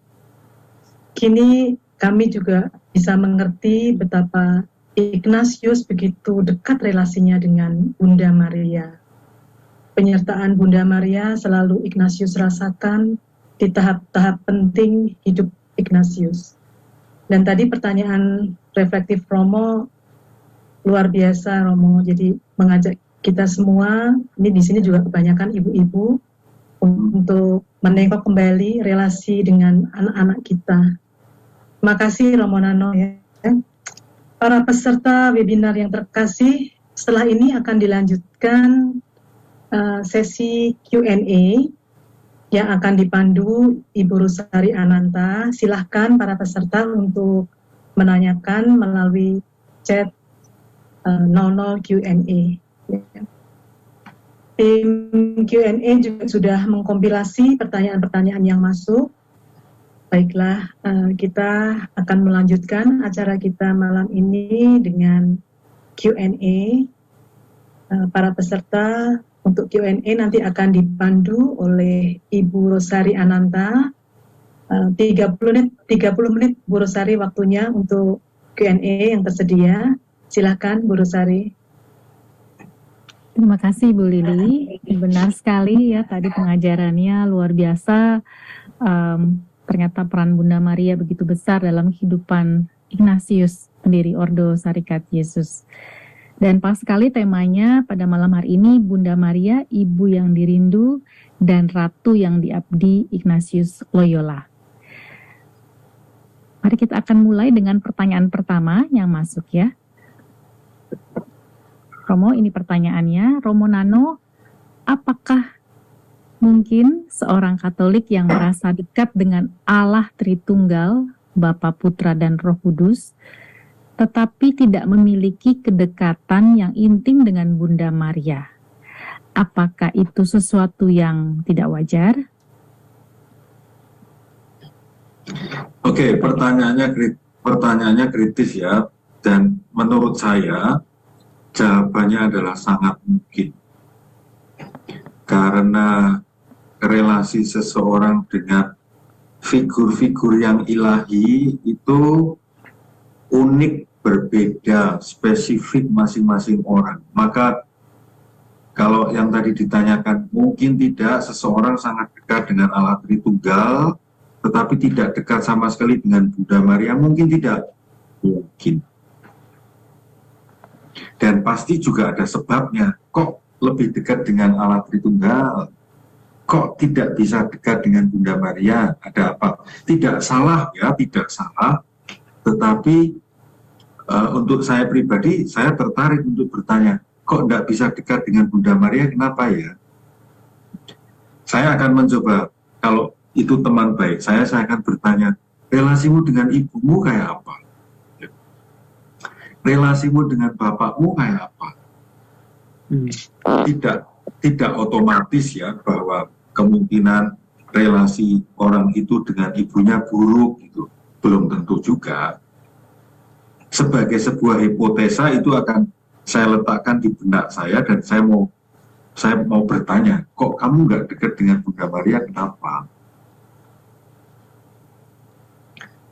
Kini kami juga bisa mengerti betapa Ignatius begitu dekat relasinya dengan Bunda Maria. Penyertaan Bunda Maria selalu Ignatius rasakan di tahap-tahap penting hidup Ignatius. Dan tadi pertanyaan reflektif Romo luar biasa, Romo. Jadi mengajak kita semua, ini di sini juga kebanyakan ibu-ibu, untuk menengok kembali relasi dengan anak-anak kita. Terima kasih Romo Nano ya. Para peserta webinar yang terkasih, setelah ini akan dilanjutkan sesi Q&A yang akan dipandu Ibu Rusari Ananta. Silahkan para peserta untuk menanyakan melalui chat 00 Q&A. Tim Q&A juga sudah mengkompilasi pertanyaan-pertanyaan yang masuk. Baiklah, kita akan melanjutkan acara kita malam ini dengan Q&A. Para peserta untuk Q&A nanti akan dipandu oleh Ibu Rosari Ananta. 30 menit Bu Rosari waktunya untuk Q&A yang tersedia. Silakan Bu Rosari. Terima kasih Bu Lili. Benar sekali ya, tadi pengajarannya luar biasa. Ternyata peran Bunda Maria begitu besar dalam kehidupan Ignatius, pendiri Ordo Syarikat Yesus. Dan pas sekali temanya pada malam hari ini, Bunda Maria, Ibu yang dirindu dan Ratu yang diabdi Ignatius Loyola. Mari kita akan mulai dengan pertanyaan pertama yang masuk ya. Romo, ini pertanyaannya. Romo Nano, apakah mungkin seorang Katolik yang merasa dekat dengan Allah Tritunggal, Bapa, Putra, dan Roh Kudus, tetapi tidak memiliki kedekatan yang intim dengan Bunda Maria, apakah itu sesuatu yang tidak wajar? Oke, pertanyaannya kritis ya, dan menurut saya jawabannya adalah sangat mungkin. Karena relasi seseorang dengan figur-figur yang ilahi itu unik, berbeda, spesifik masing-masing orang. Maka kalau yang tadi ditanyakan, mungkin tidak seseorang sangat dekat dengan Allah Tritunggal, tetapi tidak dekat sama sekali dengan Bunda Maria, mungkin tidak. Mungkin. Dan pasti juga ada sebabnya. Kok lebih dekat dengan Allah Tritunggal? Kok tidak bisa dekat dengan Bunda Maria? Ada apa? Tidak salah ya, tidak salah. Tetapi untuk saya pribadi, saya tertarik untuk bertanya, kok tidak bisa dekat dengan Bunda Maria, kenapa ya? Saya akan mencoba, kalau itu teman baik, saya akan bertanya, relasimu dengan ibumu kayak apa? Relasimu dengan bapakmu kayak apa? Tidak otomatis ya, bahwa kemungkinan relasi orang itu dengan ibunya buruk, gitu. Belum tentu juga. Sebagai sebuah hipotesa itu akan saya letakkan di benak saya, dan saya mau saya mau bertanya, kok kamu nggak dekat dengan Bunda Maria, kenapa?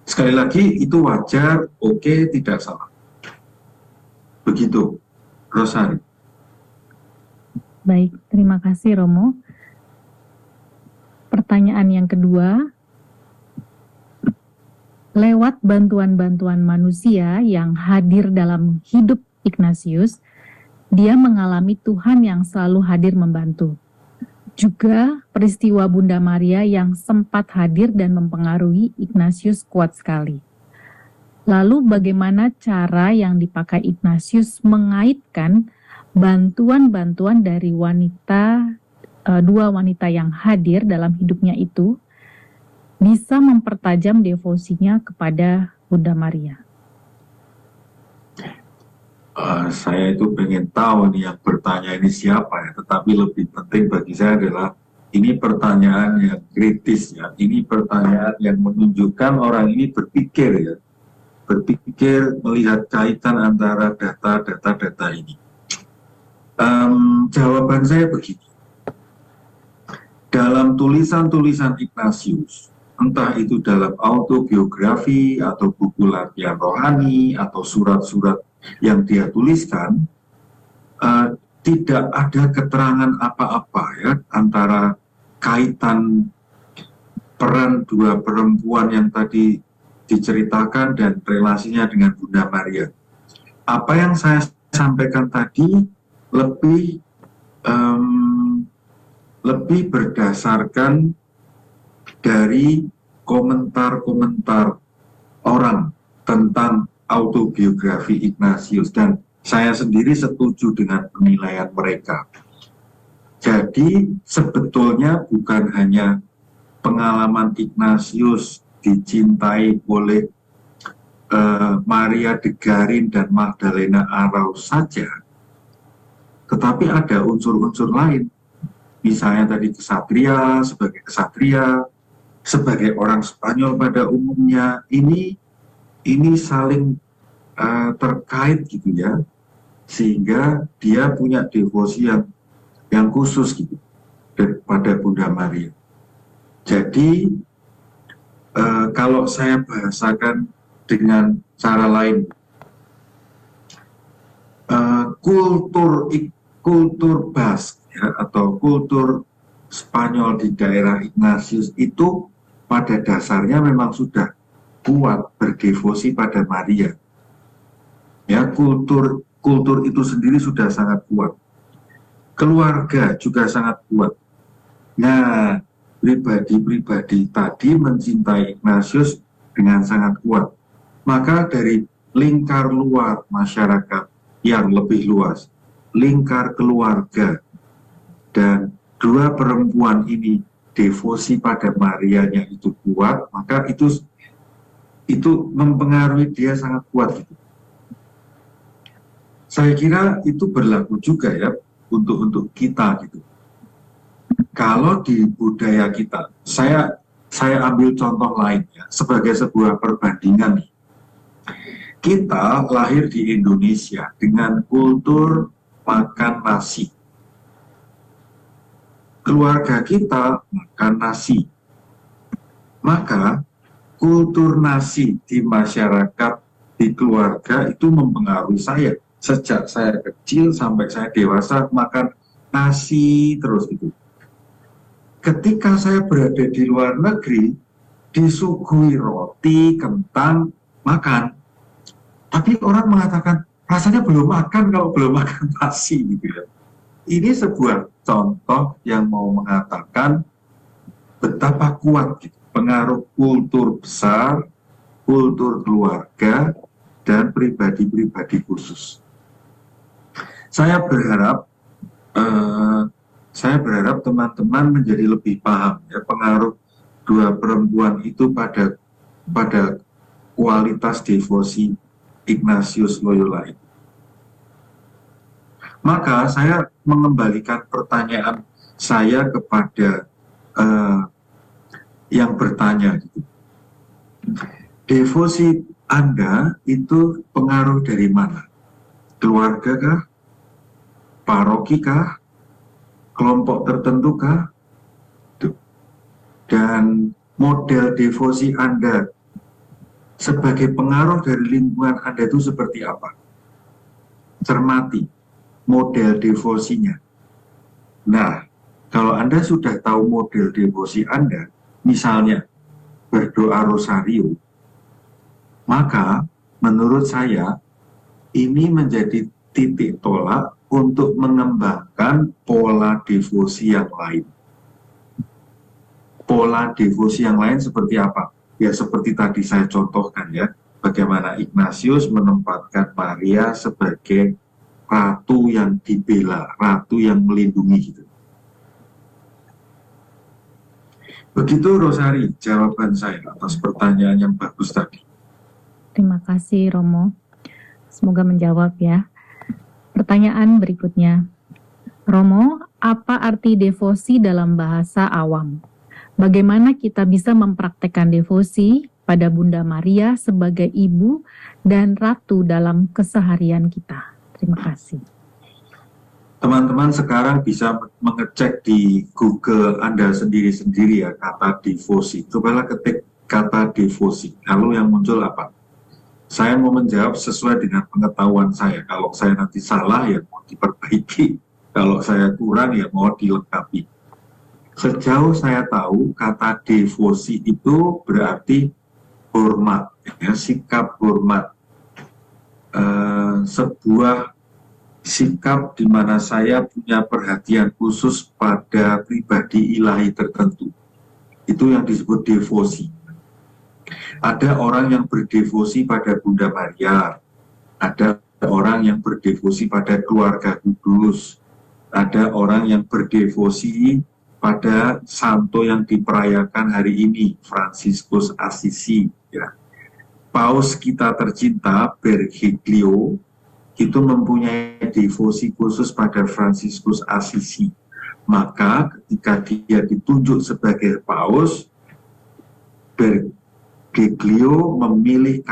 Sekali lagi, itu wajar, oke, tidak salah. Begitu, Rosari. Baik, terima kasih Romo. Pertanyaan yang kedua, lewat bantuan-bantuan manusia yang hadir dalam hidup Ignatius, dia mengalami Tuhan yang selalu hadir membantu. Juga peristiwa Bunda Maria yang sempat hadir dan mempengaruhi Ignatius kuat sekali. Lalu bagaimana cara yang dipakai Ignatius mengaitkan bantuan-bantuan dari dua wanita yang hadir dalam hidupnya itu bisa mempertajam devosinya kepada Bunda Maria? Saya itu pengen tahu nih yang bertanya ini siapa ya, tetapi lebih penting bagi saya adalah ini pertanyaan yang kritis ya, ini pertanyaan yang menunjukkan orang ini berpikir ya, berpikir melihat kaitan antara data ini. Jawaban saya begini, dalam tulisan-tulisan Ignatius, entah itu dalam autobiografi atau buku latihan rohani atau surat-surat yang dia tuliskan, tidak ada keterangan apa-apa ya antara kaitan peran dua perempuan yang tadi diceritakan dan relasinya dengan Bunda Maria. Apa yang saya sampaikan tadi lebih berdasarkan dari komentar-komentar orang tentang autobiografi Ignatius, dan saya sendiri setuju dengan penilaian mereka. Jadi sebetulnya bukan hanya pengalaman Ignatius dicintai oleh Maria de Garin dan Magdalena Araus saja, tetapi ada unsur-unsur lain. Misalnya tadi kesatria, sebagai orang Spanyol pada umumnya, ini saling terkait gitu ya, sehingga dia punya devosi yang khusus gitu pada Bunda Maria. Jadi kalau saya bahasakan dengan cara lain, kultur Bask ya, atau kultur Spanyol di daerah Ignatius itu pada dasarnya memang sudah kuat berdevosi pada Maria. Ya, kultur itu sendiri sudah sangat kuat. Keluarga juga sangat kuat. Nah, pribadi-pribadi tadi mencintai Ignatius dengan sangat kuat. Maka dari lingkar luar masyarakat yang lebih luas, lingkar keluarga, dan dua perempuan ini devosi pada Marianya itu kuat, maka itu mempengaruhi dia sangat kuat gitu. Saya kira itu berlaku juga ya untuk kita gitu. Kalau di budaya kita, saya ambil contoh lain ya, sebagai sebuah perbandingan nih. Kita lahir di Indonesia dengan kultur makan nasi. Keluarga kita makan nasi. Maka kultur nasi di masyarakat, di keluarga itu mempengaruhi saya. Sejak saya kecil sampai saya dewasa makan nasi terus itu. Ketika saya berada di luar negeri, disuguhi roti, kentang, makan. Tapi orang mengatakan, rasanya belum makan kalau belum makan nasi gitu ya. Ini sebuah contoh yang mau mengatakan betapa kuat gitu, pengaruh kultur besar, kultur keluarga, dan pribadi-pribadi khusus. Saya berharap teman-teman menjadi lebih paham ya pengaruh dua perempuan itu pada kualitas devosi Ignatius Loyola itu. Maka saya mengembalikan pertanyaan saya kepada yang bertanya gitu. Devosi Anda itu pengaruh dari mana? Keluarga kah? Paroki kah? kelompok tertentu kah? Dan model devosi Anda sebagai pengaruh dari lingkungan Anda itu seperti apa? Cermati model devosinya. Nah, kalau Anda sudah tahu model devosi Anda, misalnya berdoa rosario, maka menurut saya ini menjadi titik tolak untuk mengembangkan pola devosi yang lain. Pola devosi yang lain seperti apa? Ya seperti tadi saya contohkan ya, bagaimana Ignatius menempatkan Maria sebagai ratu yang dibela, ratu yang melindungi gitu. Begitu Rosari, jawaban saya atas pertanyaan yang bagus tadi. Terima kasih Romo. Semoga menjawab ya. Pertanyaan berikutnya. Romo, apa arti devosi dalam bahasa awam? Bagaimana kita bisa mempraktekkan devosi pada Bunda Maria sebagai ibu dan ratu dalam keseharian kita? Terima kasih. Teman-teman sekarang bisa mengecek di Google Anda sendiri-sendiri ya kata devosi. Cobalah ketik kata devosi. Lalu yang muncul apa? Saya mau menjawab sesuai dengan pengetahuan saya. Kalau saya nanti salah ya mau diperbaiki. Kalau saya kurang ya mau dilengkapi. Sejauh saya tahu kata devosi itu berarti hormat, ya, sikap hormat. Sebuah sikap di mana saya punya perhatian khusus pada pribadi ilahi tertentu. Itu yang disebut devosi. Ada orang yang berdevosi pada Bunda Maria, ada orang yang berdevosi pada keluarga kudus, ada orang yang berdevosi pada santo yang diperayakan hari ini, Fransiskus Assisi. Ya. Paus kita tercinta, Bergoglio, itu mempunyai devosi khusus pada Fransiskus Assisi. Maka ketika dia ditunjuk sebagai paus, Bergoglio memilih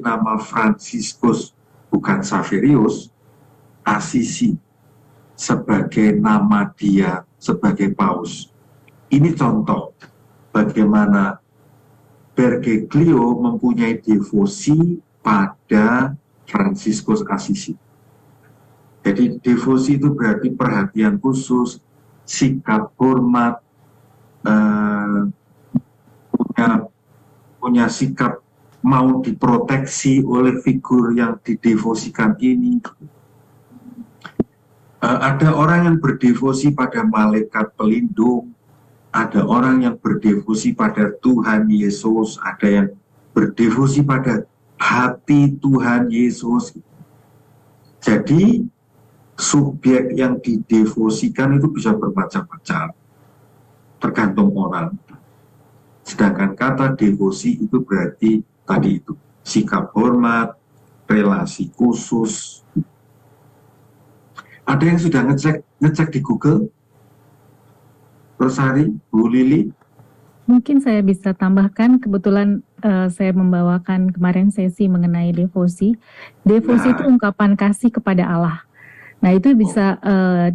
nama Fransiskus, bukan Saverius, Assisi sebagai nama dia sebagai paus. Ini contoh bagaimana Bergoglio mempunyai devosi pada Fransiskus Assisi. Jadi devosi itu berarti perhatian khusus, sikap hormat, punya sikap mau diproteksi oleh figur yang didevosikan ini. Ada orang yang berdevosi pada malaikat pelindung, ada orang yang berdevosi pada Tuhan Yesus, ada yang berdevosi pada hati Tuhan Yesus. Jadi subjek yang didevosikan itu bisa bermacam-macam, tergantung orang. Sedangkan kata devosi itu berarti tadi itu sikap hormat, relasi khusus. Ada yang sudah ngecek di Google? Rosari, Bu Lili? Mungkin saya bisa tambahkan, kebetulan saya membawakan kemarin sesi mengenai devosi. Devosi itu ungkapan kasih kepada Allah. Nah itu bisa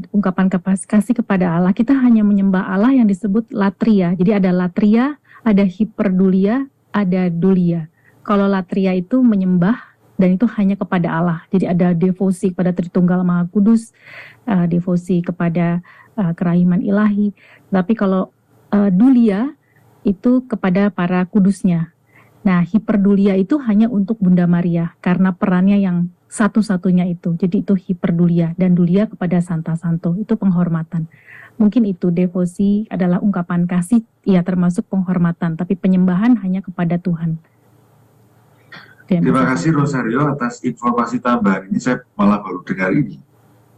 ungkapan kasih kepada Allah. Kita hanya menyembah Allah yang disebut latria. Jadi ada latria, ada hiperdulia, ada dulia. Kalau latria itu menyembah dan itu hanya kepada Allah. Jadi ada devosi kepada Tritunggal Maha Kudus, devosi kepada kerahiman ilahi. Tapi kalau dulia itu kepada para kudusnya. Nah, hiperdulia itu hanya untuk Bunda Maria karena perannya yang satu-satunya itu. Jadi itu hiperdulia dan dulia kepada Santa Santo. Itu penghormatan. Mungkin itu devosi adalah ungkapan kasih, ya termasuk penghormatan, tapi penyembahan hanya kepada Tuhan. Terima kasih Rosario atas informasi tambahan ini. Saya malah baru dengar ini.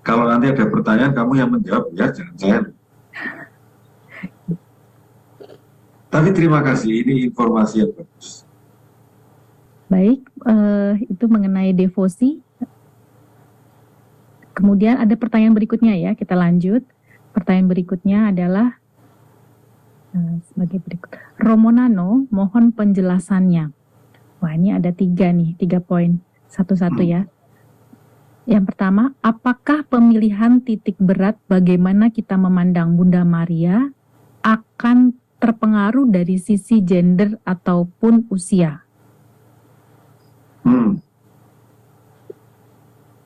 Kalau nanti ada pertanyaan kamu yang menjawab ya, jangan saya. Tapi terima kasih, ini informasi yang bagus. Baik, itu mengenai devosi. Kemudian ada pertanyaan berikutnya ya, kita lanjut. Pertanyaan berikutnya adalah sebagai berikut. Romonano, mohon penjelasannya. Wah, ini ada 3 poin. Satu-satu ya. Yang pertama, apakah pemilihan titik berat bagaimana kita memandang Bunda Maria akan terpengaruh dari sisi gender ataupun usia?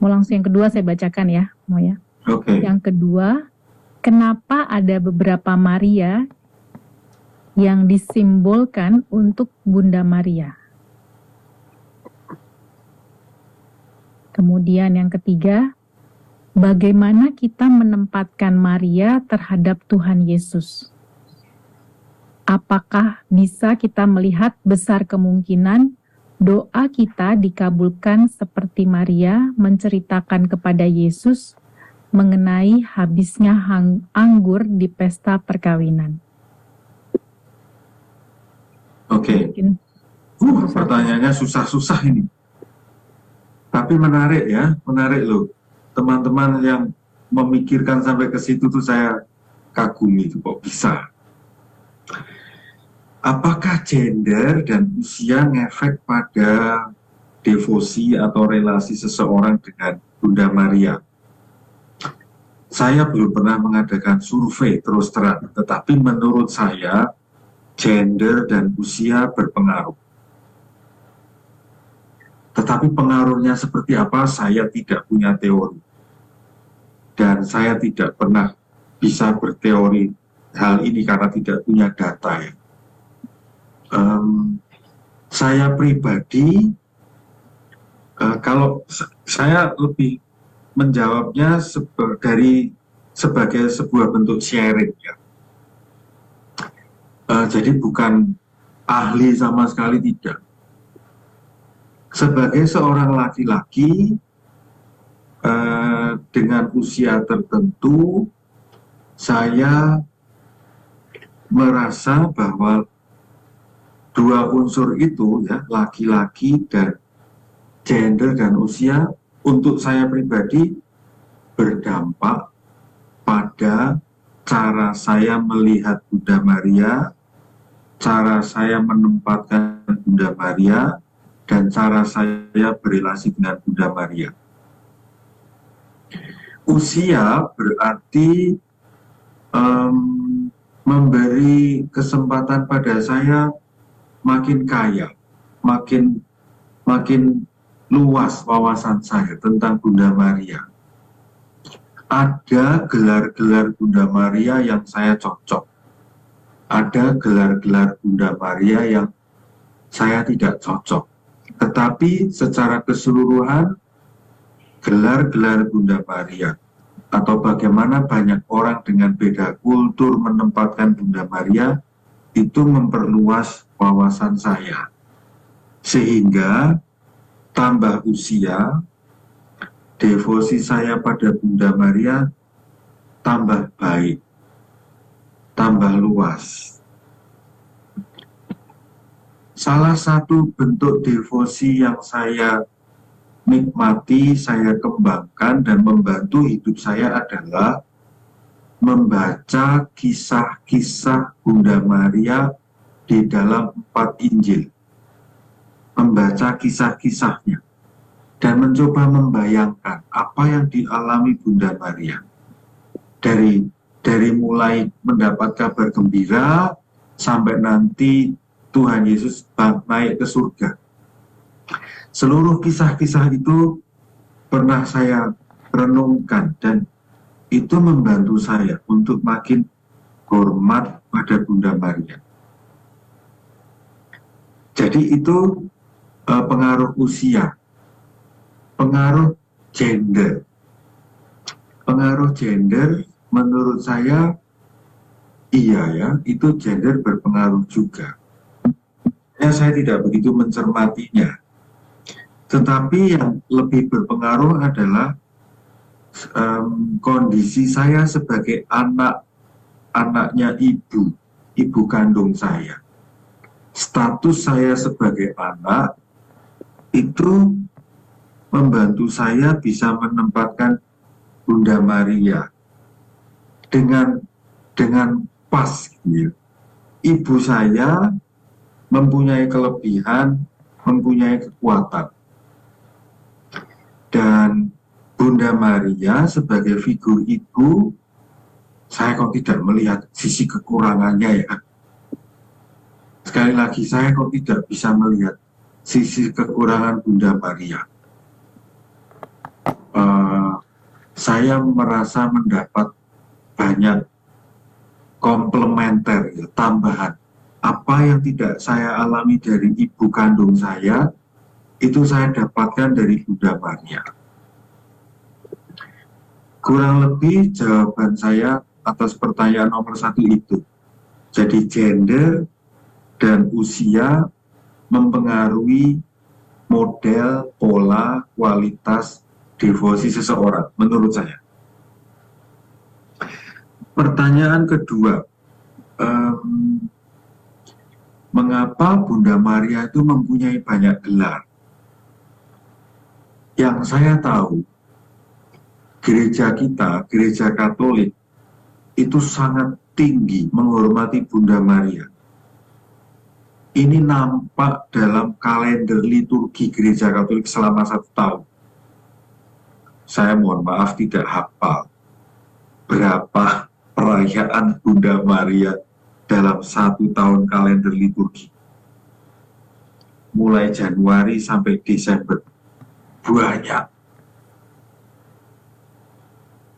Mau langsung yang kedua saya bacakan ya, mau ya. Oke. Yang kedua, kenapa ada beberapa Maria yang disimbolkan untuk Bunda Maria? Kemudian yang ketiga, bagaimana kita menempatkan Maria terhadap Tuhan Yesus? Apakah bisa kita melihat besar kemungkinan doa kita dikabulkan seperti Maria menceritakan kepada Yesus mengenai habisnya anggur di pesta perkawinan? Oke. Pertanyaannya susah-susah ini. Tapi menarik ya, menarik loh. Teman-teman yang memikirkan sampai ke situ tuh saya kagumi itu kok bisa. Apakah gender dan usia ngefek pada devosi atau relasi seseorang dengan Bunda Maria? Saya belum pernah mengadakan survei terus terang, tetapi menurut saya gender dan usia berpengaruh. Tetapi pengaruhnya seperti apa, saya tidak punya teori. Dan saya tidak pernah bisa berteori hal ini karena tidak punya data ya. Saya pribadi, kalau saya lebih menjawabnya sebagai sebuah bentuk sharing ya. Jadi bukan ahli sama sekali, tidak. Sebagai seorang laki-laki dengan usia tertentu, saya merasa bahwa dua unsur itu ya, laki-laki dan gender dan usia, untuk saya pribadi berdampak pada cara saya melihat Bunda Maria, cara saya menempatkan Bunda Maria, dan cara saya berrelasi dengan Bunda Maria. Usia berarti memberi kesempatan pada saya makin kaya, makin luas wawasan saya tentang Bunda Maria. Ada gelar-gelar Bunda Maria yang saya cocok. Ada gelar-gelar Bunda Maria yang saya tidak cocok. Tetapi secara keseluruhan, gelar-gelar Bunda Maria atau bagaimana banyak orang dengan beda kultur menempatkan Bunda Maria itu memperluas wawasan saya. Sehingga tambah usia, devosi saya pada Bunda Maria tambah baik, tambah luas. Salah satu bentuk devosi yang saya nikmati, saya kembangkan dan membantu hidup saya adalah membaca kisah-kisah Bunda Maria di dalam 4 Injil. Membaca kisah-kisahnya dan mencoba membayangkan apa yang dialami Bunda Maria. Dari mulai mendapat kabar gembira sampai nanti Tuhan Yesus naik ke surga. Seluruh kisah-kisah itu pernah saya renungkan dan itu membantu saya untuk makin hormat pada Bunda Maria. Jadi itu pengaruh usia, pengaruh gender. Pengaruh gender menurut saya iya ya, itu gender berpengaruh juga. Saya tidak begitu mencermatinya. Tetapi yang lebih berpengaruh adalah kondisi saya sebagai anaknya ibu kandung saya. Status saya sebagai anak itu membantu saya bisa menempatkan Bunda Maria dengan pas gitu. Ibu saya mempunyai kelebihan, mempunyai kekuatan. Dan Bunda Maria sebagai figur ibu, saya kok tidak melihat sisi kekurangannya ya. Sekali lagi, saya kok tidak bisa melihat sisi kekurangan Bunda Maria. Saya merasa mendapat banyak komplementer, ya, tambahan. Apa yang tidak saya alami dari ibu kandung saya, itu saya dapatkan dari Bunda Maria. Kurang lebih jawaban saya atas pertanyaan nomor 1 itu. Jadi gender dan usia mempengaruhi model, pola, kualitas devosi seseorang, menurut saya. Pertanyaan kedua, mengapa Bunda Maria itu mempunyai banyak gelar? Yang saya tahu, gereja kita, gereja Katolik, itu sangat tinggi menghormati Bunda Maria. Ini nampak dalam kalender liturgi gereja Katolik selama 1 tahun. Saya mohon maaf tidak hafal berapa perayaan Bunda Maria dalam 1 tahun kalender liturgi. Mulai Januari sampai Desember. Banyak.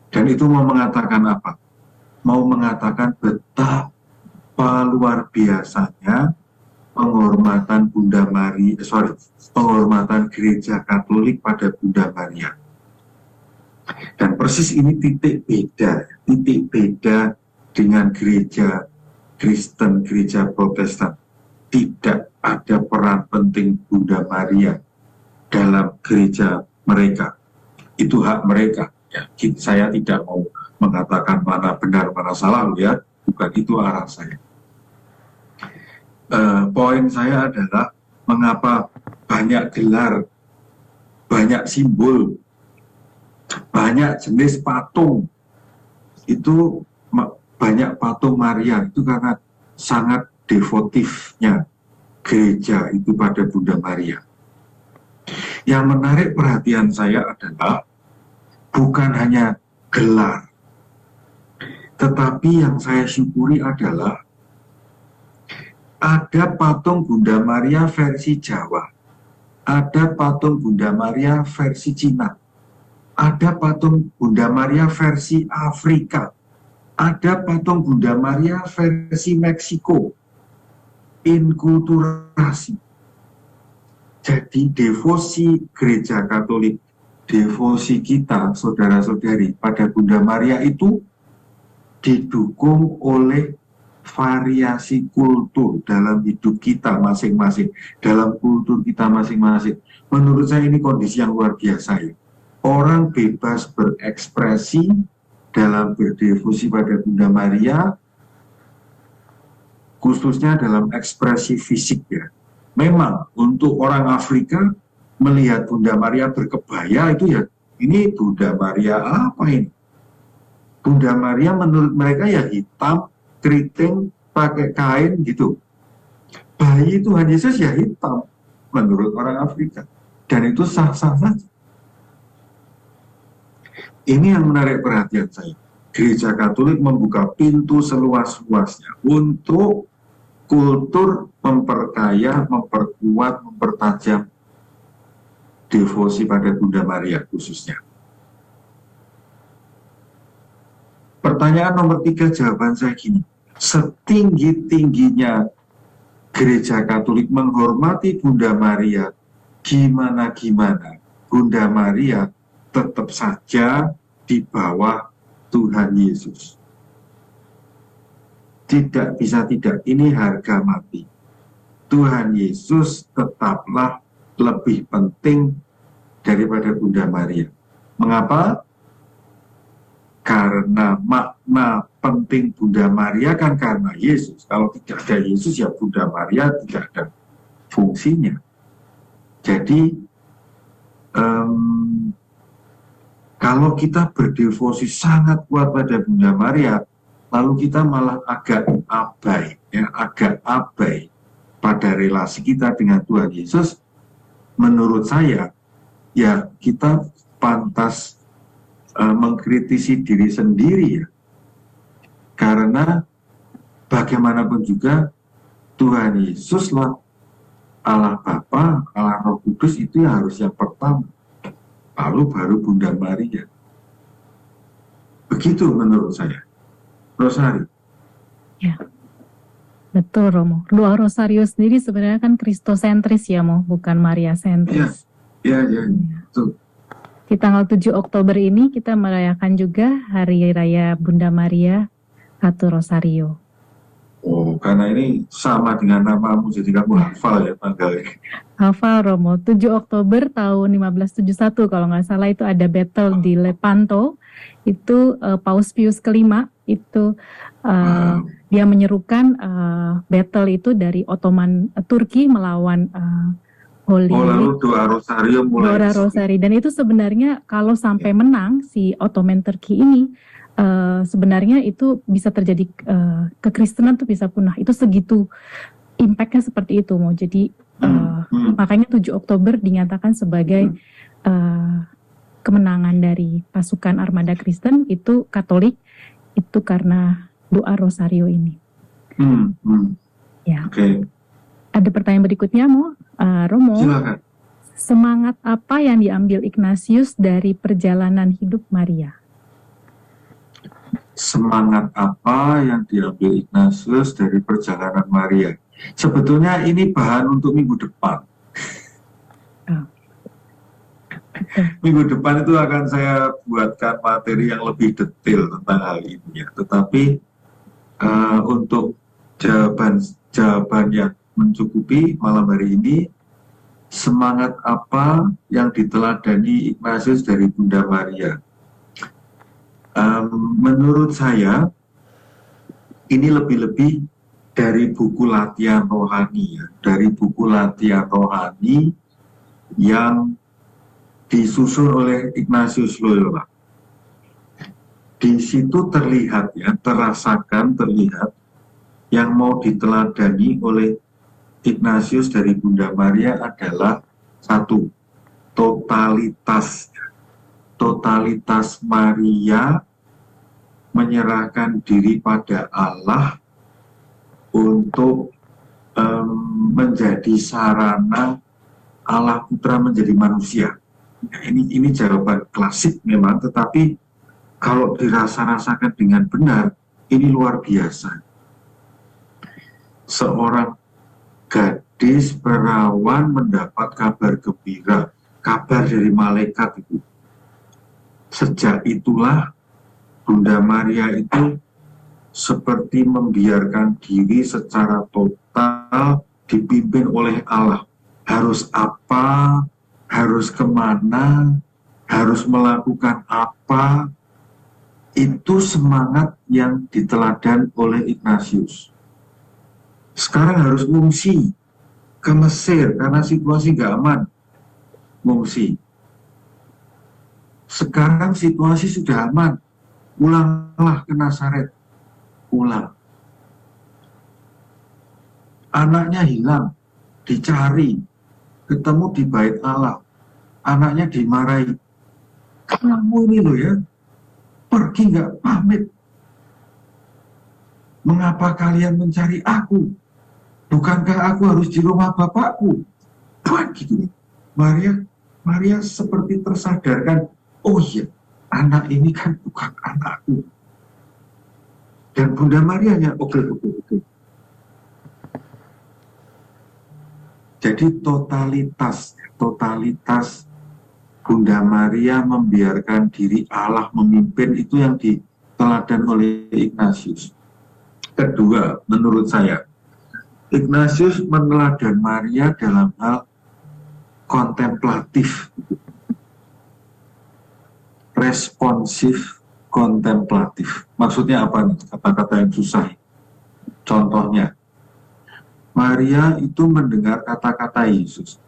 Dan itu mau mengatakan apa? Mau mengatakan betapa luar biasanya penghormatan penghormatan gereja Katolik pada Bunda Maria. Dan persis ini titik beda dengan gereja Kristen, gereja Protestan. Tidak ada peran penting Bunda Maria dalam gereja mereka. Itu hak mereka. Ya, saya tidak mau mengatakan mana benar mana salah, ya, bukan itu arah saya. Poin saya adalah mengapa banyak gelar, banyak simbol, banyak jenis patung. Itu banyak patung Maria itu karena sangat devotifnya gereja itu pada Bunda Maria. Yang menarik perhatian saya adalah bukan hanya gelar, tetapi yang saya syukuri adalah ada patung Bunda Maria versi Jawa, ada patung Bunda Maria versi Cina, ada patung Bunda Maria versi Afrika, ada patung Bunda Maria versi Meksiko. Inkulturasi. Jadi devosi gereja Katolik, devosi kita, saudara-saudari, pada Bunda Maria itu didukung oleh variasi kultur dalam hidup kita masing-masing, dalam kultur kita masing-masing. Menurut saya ini kondisi yang luar biasa, ya. Orang bebas berekspresi dalam berdevosi pada Bunda Maria, khususnya dalam ekspresi fisik, ya. Memang untuk orang Afrika melihat Bunda Maria berkebaya itu, ya, ini Bunda Maria apa ini? Bunda Maria menurut mereka ya hitam, keriting, pakai kain gitu. Bayi Tuhan Yesus ya hitam menurut orang Afrika, dan itu sah-sah saja. Ini yang menarik perhatian saya. Gereja Katolik membuka pintu seluas-luasnya untuk kultur memperkaya, memperkuat, mempertajam devosi pada Bunda Maria khususnya. Pertanyaan nomor 3, jawaban saya gini. Setinggi-tingginya gereja Katolik menghormati Bunda Maria, gimana-gimana Bunda Maria tetap saja di bawah Tuhan Yesus. Tidak bisa tidak, ini harga mati. Tuhan Yesus tetaplah lebih penting daripada Bunda Maria. Mengapa? Karena makna penting Bunda Maria kan karena Yesus. Kalau tidak ada Yesus, ya Bunda Maria tidak ada fungsinya. Jadi kalau kita berdevosi sangat kuat pada Bunda Maria, lalu kita malah agak abai pada relasi kita dengan Tuhan Yesus, menurut saya, ya kita pantas mengkritisi diri sendiri ya. Karena bagaimanapun juga Tuhan Yesuslah Allah Bapa, Allah Roh Kudus itu yang harus yang pertama. Lalu baru Bunda Maria. Begitu menurut saya. Rosari. Ya, betul Romo. Doa Rosario sendiri sebenarnya kan kristosentris ya Mo, bukan Maria sentris. Ya, betul. Di tanggal 7 Oktober ini kita merayakan juga Hari Raya Bunda Maria Ratu Rosario. Oh, karena ini sama dengan namamu, jadi kamu hafal ya tanggalnya. Hafal Romo, 7 Oktober tahun 1571 kalau nggak salah itu ada battle di Lepanto. Itu Paus Pius kelima itu dia menyerukan battle itu dari Ottoman Turki melawan Holy. Oh, lalu doa Rosario mulai. Doa Rosari, dan itu sebenarnya kalau sampai menang si Ottoman Turki ini sebenarnya itu bisa terjadi kekristenan tuh bisa punah. Itu segitu impactnya seperti itu Mo. Jadi makanya 7 Oktober dinyatakan sebagai kemenangan dari pasukan armada Kristen itu Katolik itu karena doa Rosario ini. Ya. Okay. Ada pertanyaan berikutnya Mo, Romo. Silakan. Semangat apa yang diambil Ignatius dari perjalanan hidup Maria? Semangat apa yang diambil Ignatius dari perjalanan Maria? Sebetulnya ini bahan untuk minggu depan. Minggu depan itu akan saya buatkan materi yang lebih detail tentang hal ini ya. Tetapi untuk jawaban yang mencukupi malam hari ini, semangat apa yang diteladani Ignatius dari Bunda Maria? Menurut saya ini lebih-lebih dari buku latihan rohani ya, dari buku latihan rohani yang disusun oleh Ignatius Loyola. Di situ terlihat ya, terlihat yang mau diteladani oleh Ignatius dari Bunda Maria adalah satu, totalitas Maria menyerahkan diri pada Allah untuk menjadi sarana Allah Putra menjadi manusia. Nah, ini jawaban klasik memang, tetapi kalau dirasa-rasakan dengan benar, ini luar biasa. Seorang gadis perawan mendapat kabar gembira, kabar dari malaikat itu. Sejak itulah Bunda Maria itu seperti membiarkan diri secara total dipimpin oleh Allah. Harus apa, harus kemana, harus melakukan apa. Itu semangat yang diteladan oleh Ignatius. Sekarang harus ngungsi ke Mesir karena situasi nggak aman. Ngungsi. Sekarang situasi sudah aman. Ulanglah ke Nazaret. Ulang. Anaknya hilang. Dicari. Ketemu di bait Allah. Anaknya dimarahi. Kamu ini loh ya. Pergi nggak pamit. Mengapa kalian mencari aku? Bukankah aku harus di rumah bapakku? Tuhan gitu. Maria seperti tersadarkan, oh iya, anak ini kan bukan anakku. Dan Bunda Maria nya, oke. Jadi totalitas Bunda Maria membiarkan diri Allah memimpin, itu yang diteladan oleh Ignatius. Kedua, menurut saya, Ignatius meneladan Maria dalam hal kontemplatif, responsif, kontemplatif. Maksudnya apa nih? Kata-kata yang susah. Contohnya, Maria itu mendengar kata-kata Yesus.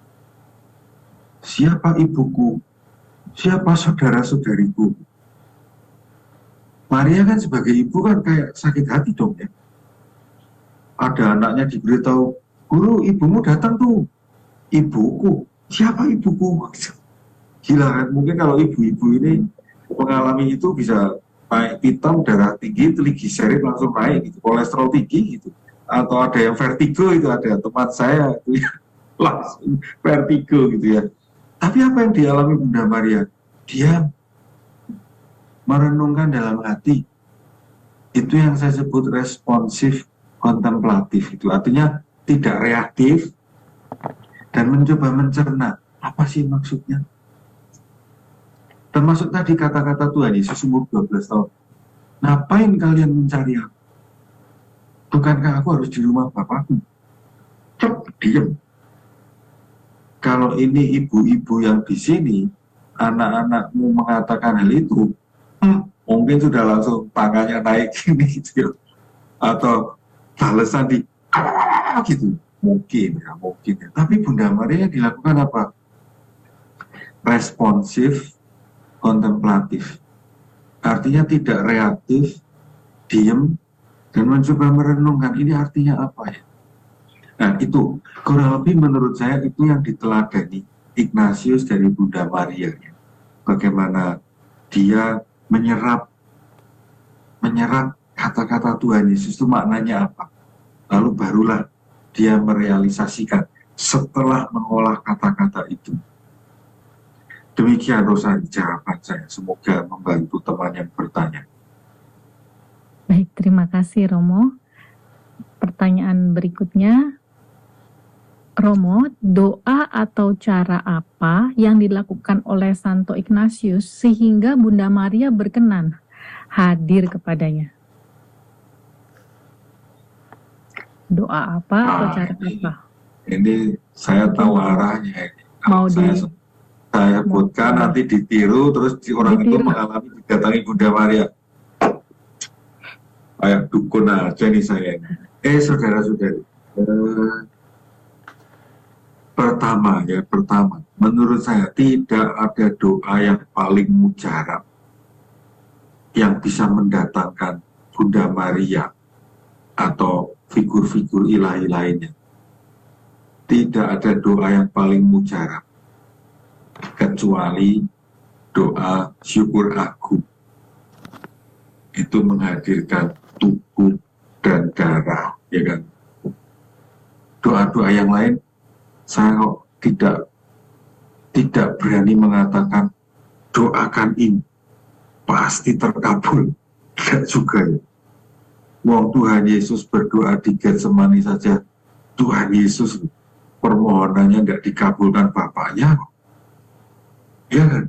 Siapa ibuku? Siapa saudara-saudariku? Maria kan sebagai ibu kan kayak sakit hati dong ya. Ada anaknya diberitahu, guru ibumu datang tuh. Ibuku, siapa ibuku? Gila kan, mungkin kalau ibu-ibu ini mengalami itu bisa naik pitam, darah tinggi, trigliserid langsung naik gitu, kolesterol tinggi gitu, atau ada yang vertigo, itu ada teman saya itu langsung vertigo gitu ya. Tapi apa yang dialami Bunda Maria? Dia merenungkan dalam hati. Itu yang saya sebut responsif kontemplatif. Itu artinya tidak reaktif dan mencoba mencerna apa sih maksudnya. Termasuk tadi kata-kata Tuhan Yesus umur 12 tahun. Ngapain kalian mencari aku? Bukankah aku harus di rumah Bapakku? Cep, diem. Kalau ini ibu-ibu yang di sini, anak-anakmu mengatakan hal itu, mungkin sudah langsung tangannya naik gini gitu ya. Atau balesan di gitu. Mungkin ya. Tapi Bunda Maria dilakukan apa? Responsif, kontemplatif. Artinya tidak reaktif, diem, dan mencoba merenungkan ini artinya apa ya. Nah itu kurang lebih menurut saya itu yang diteladani Ignatius dari Bunda Maria. Bagaimana dia menyerap kata-kata Tuhan Yesus itu maknanya apa. Lalu barulah dia merealisasikan setelah mengolah kata-kata itu. Demikian Rosari jawaban saya. Semoga membantu teman yang bertanya. Baik, terima kasih Romo. Pertanyaan berikutnya, Romo, doa atau cara apa yang dilakukan oleh Santo Ignatius sehingga Bunda Maria berkenan hadir kepadanya? Doa apa atau cara apa? Ini saya tahu arahnya. Mau saya sebutkan nanti ditiru, terus orang itu mengalami didatangi Bunda Maria. Kayak dukun aja nih saya. Saudara-saudari. Pertama, menurut saya tidak ada doa yang paling mujarab yang bisa mendatangkan Bunda Maria atau figur-figur ilahi lainnya. Tidak ada doa yang paling mujarab kecuali doa syukur agung. Itu menghadirkan tubuh dan darah, ya kan? Doa-doa yang lain saya kok tidak berani mengatakan doakan ini pasti terkabul. Tidak juga ya. Wong Tuhan Yesus berdoa di Getsemani saja, Tuhan Yesus permohonannya tidak dikabulkan Bapaknya. Ya kan?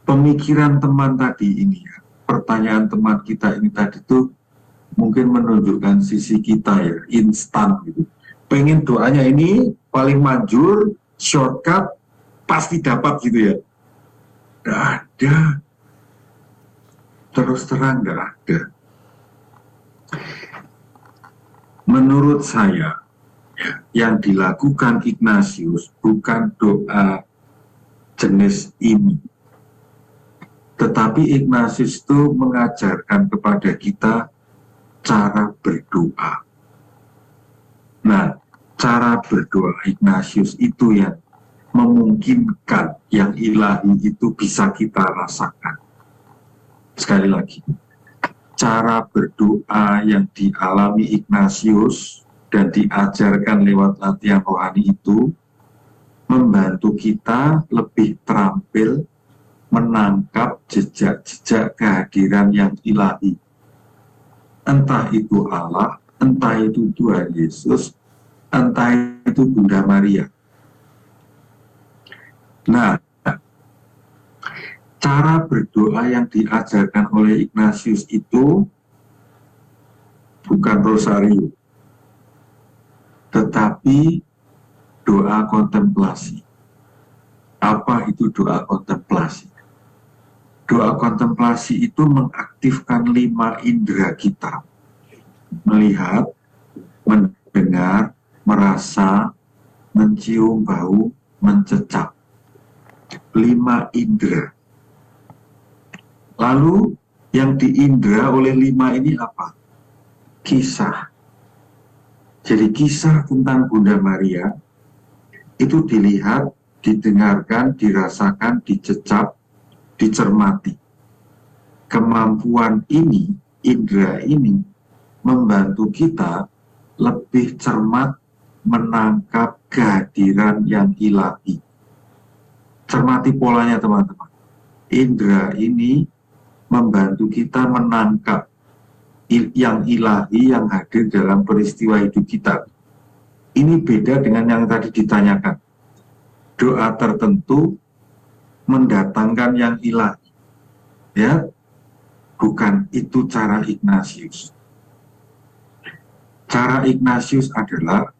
Pemikiran teman tadi ini ya, pertanyaan teman kita ini tadi tuh mungkin menunjukkan sisi kita ya, instan gitu. Pengen doanya ini paling manjur, shortcut, pasti dapat gitu ya. Nggak ada. Terus terang nggak ada. Menurut saya, ya, yang dilakukan Ignatius bukan doa jenis ini. Tetapi Ignatius itu mengajarkan kepada kita cara berdoa. Nah, cara berdoa Ignatius itu yang memungkinkan yang ilahi itu bisa kita rasakan. Sekali lagi, cara berdoa yang dialami Ignatius dan diajarkan lewat latihan rohani itu membantu kita lebih terampil menangkap jejak-jejak kehadiran yang ilahi. Entah itu Allah, entah itu Tuhan Yesus, entah itu Bunda Maria. Nah, cara berdoa yang diajarkan oleh Ignatius itu bukan rosario, tetapi doa kontemplasi. Apa itu doa kontemplasi? Doa kontemplasi itu mengaktifkan 5 indera kita. Melihat, mendengar, merasa, mencium bau, mencecap. 5 indera. Lalu yang diindra oleh 5 ini apa? Kisah. Jadi kisah tentang Bunda Maria itu dilihat, didengarkan, dirasakan, dicecap, dicermati. Kemampuan ini, indera ini, membantu kita lebih cermat menangkap kehadiran yang ilahi. Cermati polanya teman-teman. Indera ini membantu kita menangkap yang ilahi yang hadir dalam peristiwa hidup kita. Ini beda dengan yang tadi ditanyakan. Doa tertentu mendatangkan yang ilahi. Ya, bukan itu cara Ignatius. Cara Ignatius adalah,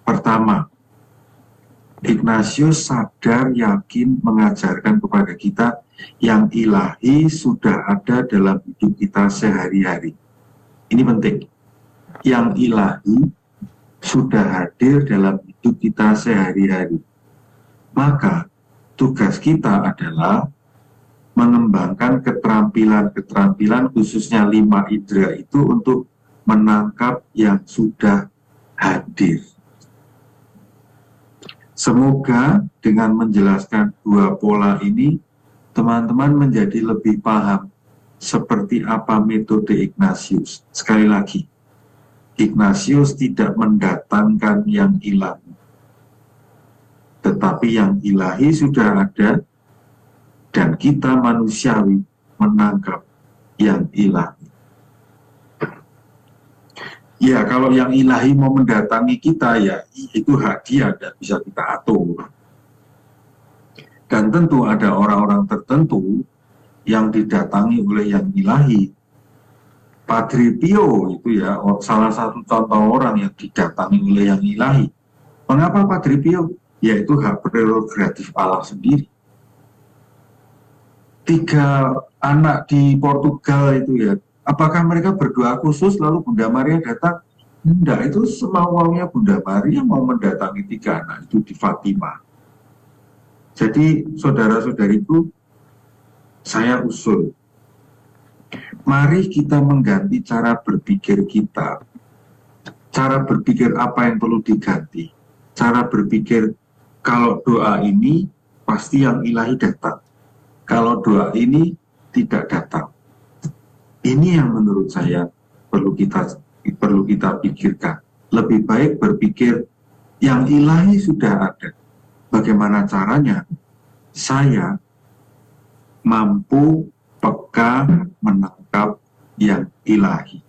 pertama, Ignatius sadar, yakin, mengajarkan kepada kita yang ilahi sudah ada dalam hidup kita sehari-hari. Ini penting. Yang ilahi sudah hadir dalam hidup kita sehari-hari. Maka tugas kita adalah mengembangkan keterampilan-keterampilan khususnya 5 indera itu untuk menangkap yang sudah hadir. Semoga dengan menjelaskan 2 pola ini, teman-teman menjadi lebih paham seperti apa metode Ignatius. Sekali lagi, Ignatius tidak mendatangkan yang ilahi, tetapi yang ilahi sudah ada, dan kita manusiawi menangkap yang ilahi. Ya, kalau yang ilahi mau mendatangi kita, ya itu hak dia, tidak bisa kita atur. Dan tentu ada orang-orang tertentu yang didatangi oleh yang ilahi. Padre Pio itu ya salah satu contoh orang yang didatangi oleh yang ilahi. Mengapa Padre Pio? Yaitu hak prerogatif Allah sendiri. 3 anak di Portugal itu ya, apakah mereka berdoa khusus lalu Bunda Maria datang? Tidak, itu semaunya Bunda Maria mau mendatangi 3 anak itu di Fatima. Jadi saudara-saudariku, saya usul, mari kita mengganti cara berpikir kita. Cara berpikir apa yang perlu diganti? Cara berpikir kalau doa ini pasti yang ilahi datang. Kalau doa ini tidak datang. Ini yang menurut saya perlu kita pikirkan. Lebih baik berpikir yang ilahi sudah ada. Bagaimana caranya saya mampu peka menangkap yang ilahi.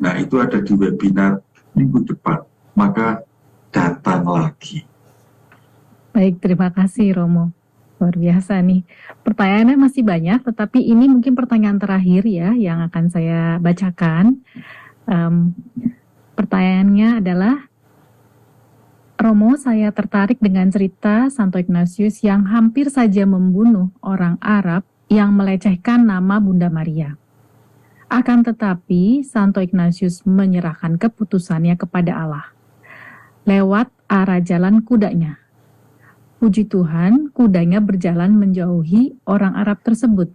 Nah, itu ada di webinar minggu depan. Maka datang lagi. Baik, terima kasih Romo. Luar biasa nih. Pertanyaannya masih banyak, tetapi ini mungkin pertanyaan terakhir ya yang akan saya bacakan. Pertanyaannya adalah, Romo, saya tertarik dengan cerita Santo Ignatius yang hampir saja membunuh orang Arab yang melecehkan nama Bunda Maria. Akan tetapi, Santo Ignatius menyerahkan keputusannya kepada Allah lewat arah jalan kudanya. Puji Tuhan, kudanya berjalan menjauhi orang Arab tersebut.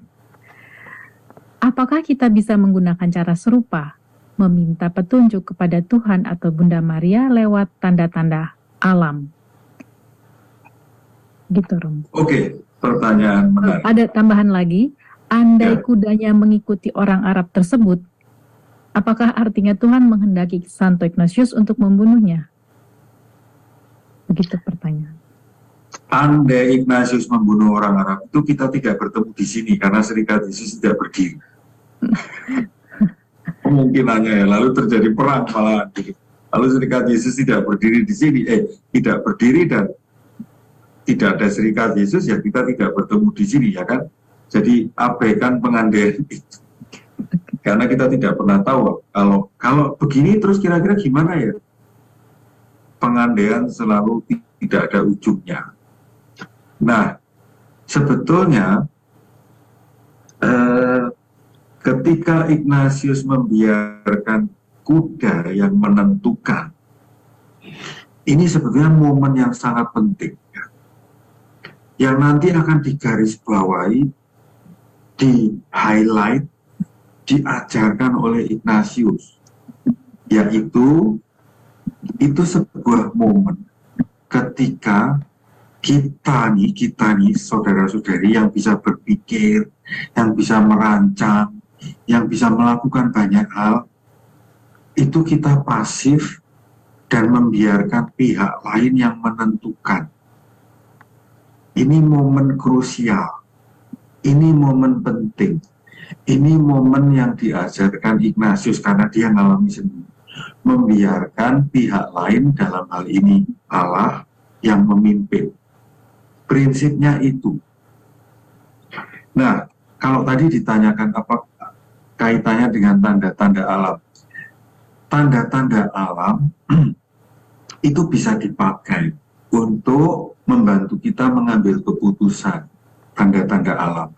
Apakah kita bisa menggunakan cara serupa, meminta petunjuk kepada Tuhan atau Bunda Maria lewat tanda-tanda alam? Gitu, Rom. Oke, pertanyaan menarik. Ada tambahan lagi, andai Ya. kudanya mengikuti orang Arab tersebut, apakah artinya Tuhan menghendaki Santo Ignatius untuk membunuhnya? Begitu pertanyaan. Andai Ignatius membunuh orang Arab itu kita tidak bertemu di sini karena Serikat Yesus tidak berdiri. Kemungkinannya ya, lalu terjadi perang malahan. Lalu Serikat Yesus tidak berdiri di sini, tidak berdiri dan tidak ada Serikat Yesus, ya kita tidak bertemu di sini, ya kan? Jadi abaikan pengandaian itu. Karena kita tidak pernah tahu kalau begini terus kira-kira gimana ya? Pengandaian selalu tidak ada ujungnya. Nah, sebetulnya ketika Ignatius membiarkan kuda yang menentukan, ini sebetulnya momen yang sangat penting, yang nanti akan digarisbawahi, di-highlight, diajarkan oleh Ignatius, yaitu itu sebuah momen ketika kita nih saudara-saudari yang bisa berpikir, yang bisa merancang, yang bisa melakukan banyak hal, itu kita pasif dan membiarkan pihak lain yang menentukan. Ini momen krusial, ini momen penting, ini momen yang diajarkan Ignatius karena dia ngalami sendiri. Membiarkan pihak lain, dalam hal ini Allah, yang memimpin. Prinsipnya itu. Nah, kalau tadi ditanyakan apa kaitannya dengan tanda-tanda alam. Tanda-tanda alam itu bisa dipakai untuk membantu kita mengambil keputusan. Tanda-tanda alam.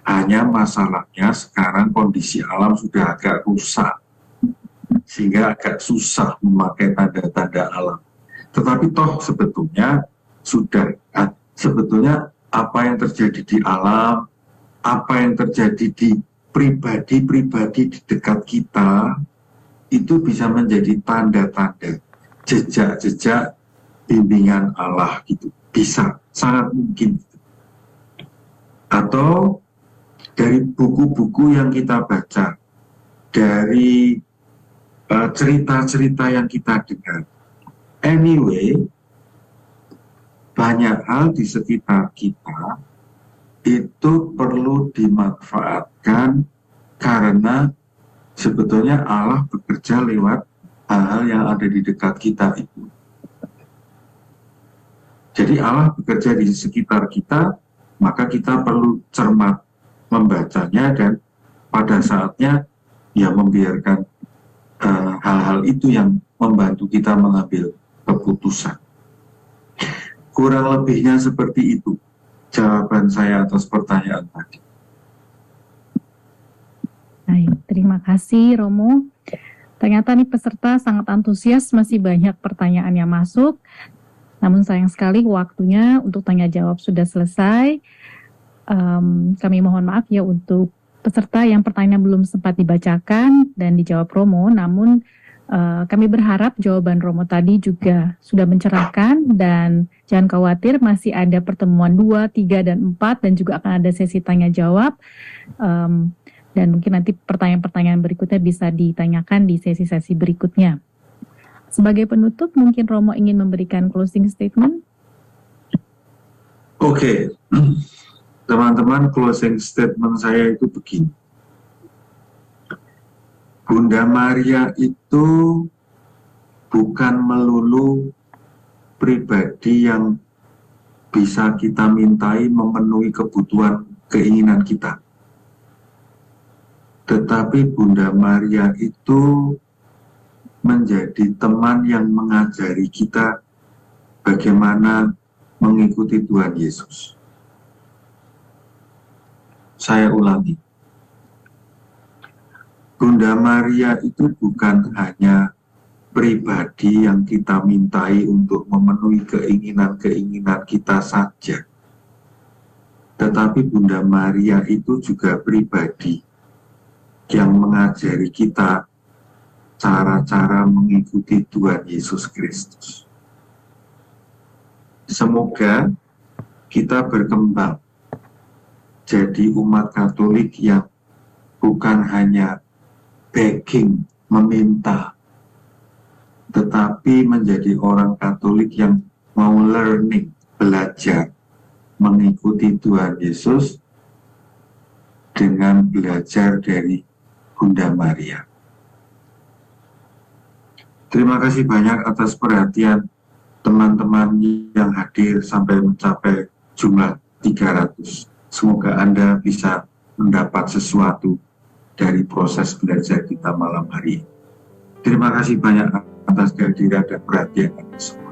Hanya masalahnya sekarang kondisi alam sudah agak rusak, sehingga agak susah memakai tanda-tanda alam. Tetapi toh sebetulnya apa yang terjadi di alam, apa yang terjadi di pribadi-pribadi di dekat kita, itu bisa menjadi tanda-tanda, jejak-jejak bimbingan Allah gitu. Bisa, sangat mungkin. Atau dari buku-buku yang kita baca, dari cerita-cerita yang kita dengar. Anyway, banyak hal di sekitar kita itu perlu dimanfaatkan karena sebetulnya Allah bekerja lewat hal-hal yang ada di dekat kita itu. Jadi Allah bekerja di sekitar kita, maka kita perlu cermat membacanya dan pada saatnya ya membiarkan hal-hal itu yang membantu kita mengambil keputusan. Kurang lebihnya seperti itu jawaban saya atas pertanyaan tadi. Baik, terima kasih Romo. Ternyata nih peserta sangat antusias, masih banyak pertanyaan yang masuk. Namun sayang sekali waktunya untuk tanya jawab sudah selesai. Kami mohon maaf ya untuk peserta yang pertanyaan belum sempat dibacakan dan dijawab Romo, namun kami berharap jawaban Romo tadi juga sudah mencerahkan dan jangan khawatir, masih ada pertemuan 2, 3, dan 4 dan juga akan ada sesi tanya jawab dan mungkin nanti pertanyaan-pertanyaan berikutnya bisa ditanyakan di sesi-sesi berikutnya. Sebagai penutup, mungkin Romo ingin memberikan closing statement. Oke. Teman-teman, closing statement saya itu begini. Bunda Maria itu bukan melulu pribadi yang bisa kita mintai memenuhi kebutuhan keinginan kita. Tetapi Bunda Maria itu menjadi teman yang mengajari kita bagaimana mengikuti Tuhan Yesus. Saya ulangi. Bunda Maria itu bukan hanya pribadi yang kita mintai untuk memenuhi keinginan-keinginan kita saja. Tetapi Bunda Maria itu juga pribadi yang mengajari kita cara-cara mengikuti Tuhan Yesus Kristus. Semoga kita berkembang jadi umat Katolik yang bukan hanya begging, meminta, tetapi menjadi orang Katolik yang mau learning, belajar, mengikuti Tuhan Yesus dengan belajar dari Bunda Maria. Terima kasih banyak atas perhatian teman-teman yang hadir sampai mencapai jumlah 300. Semoga Anda bisa mendapat sesuatu dari proses belajar kita malam hari ini. Terima kasih banyak atas kehadiran dan perhatian Anda semua.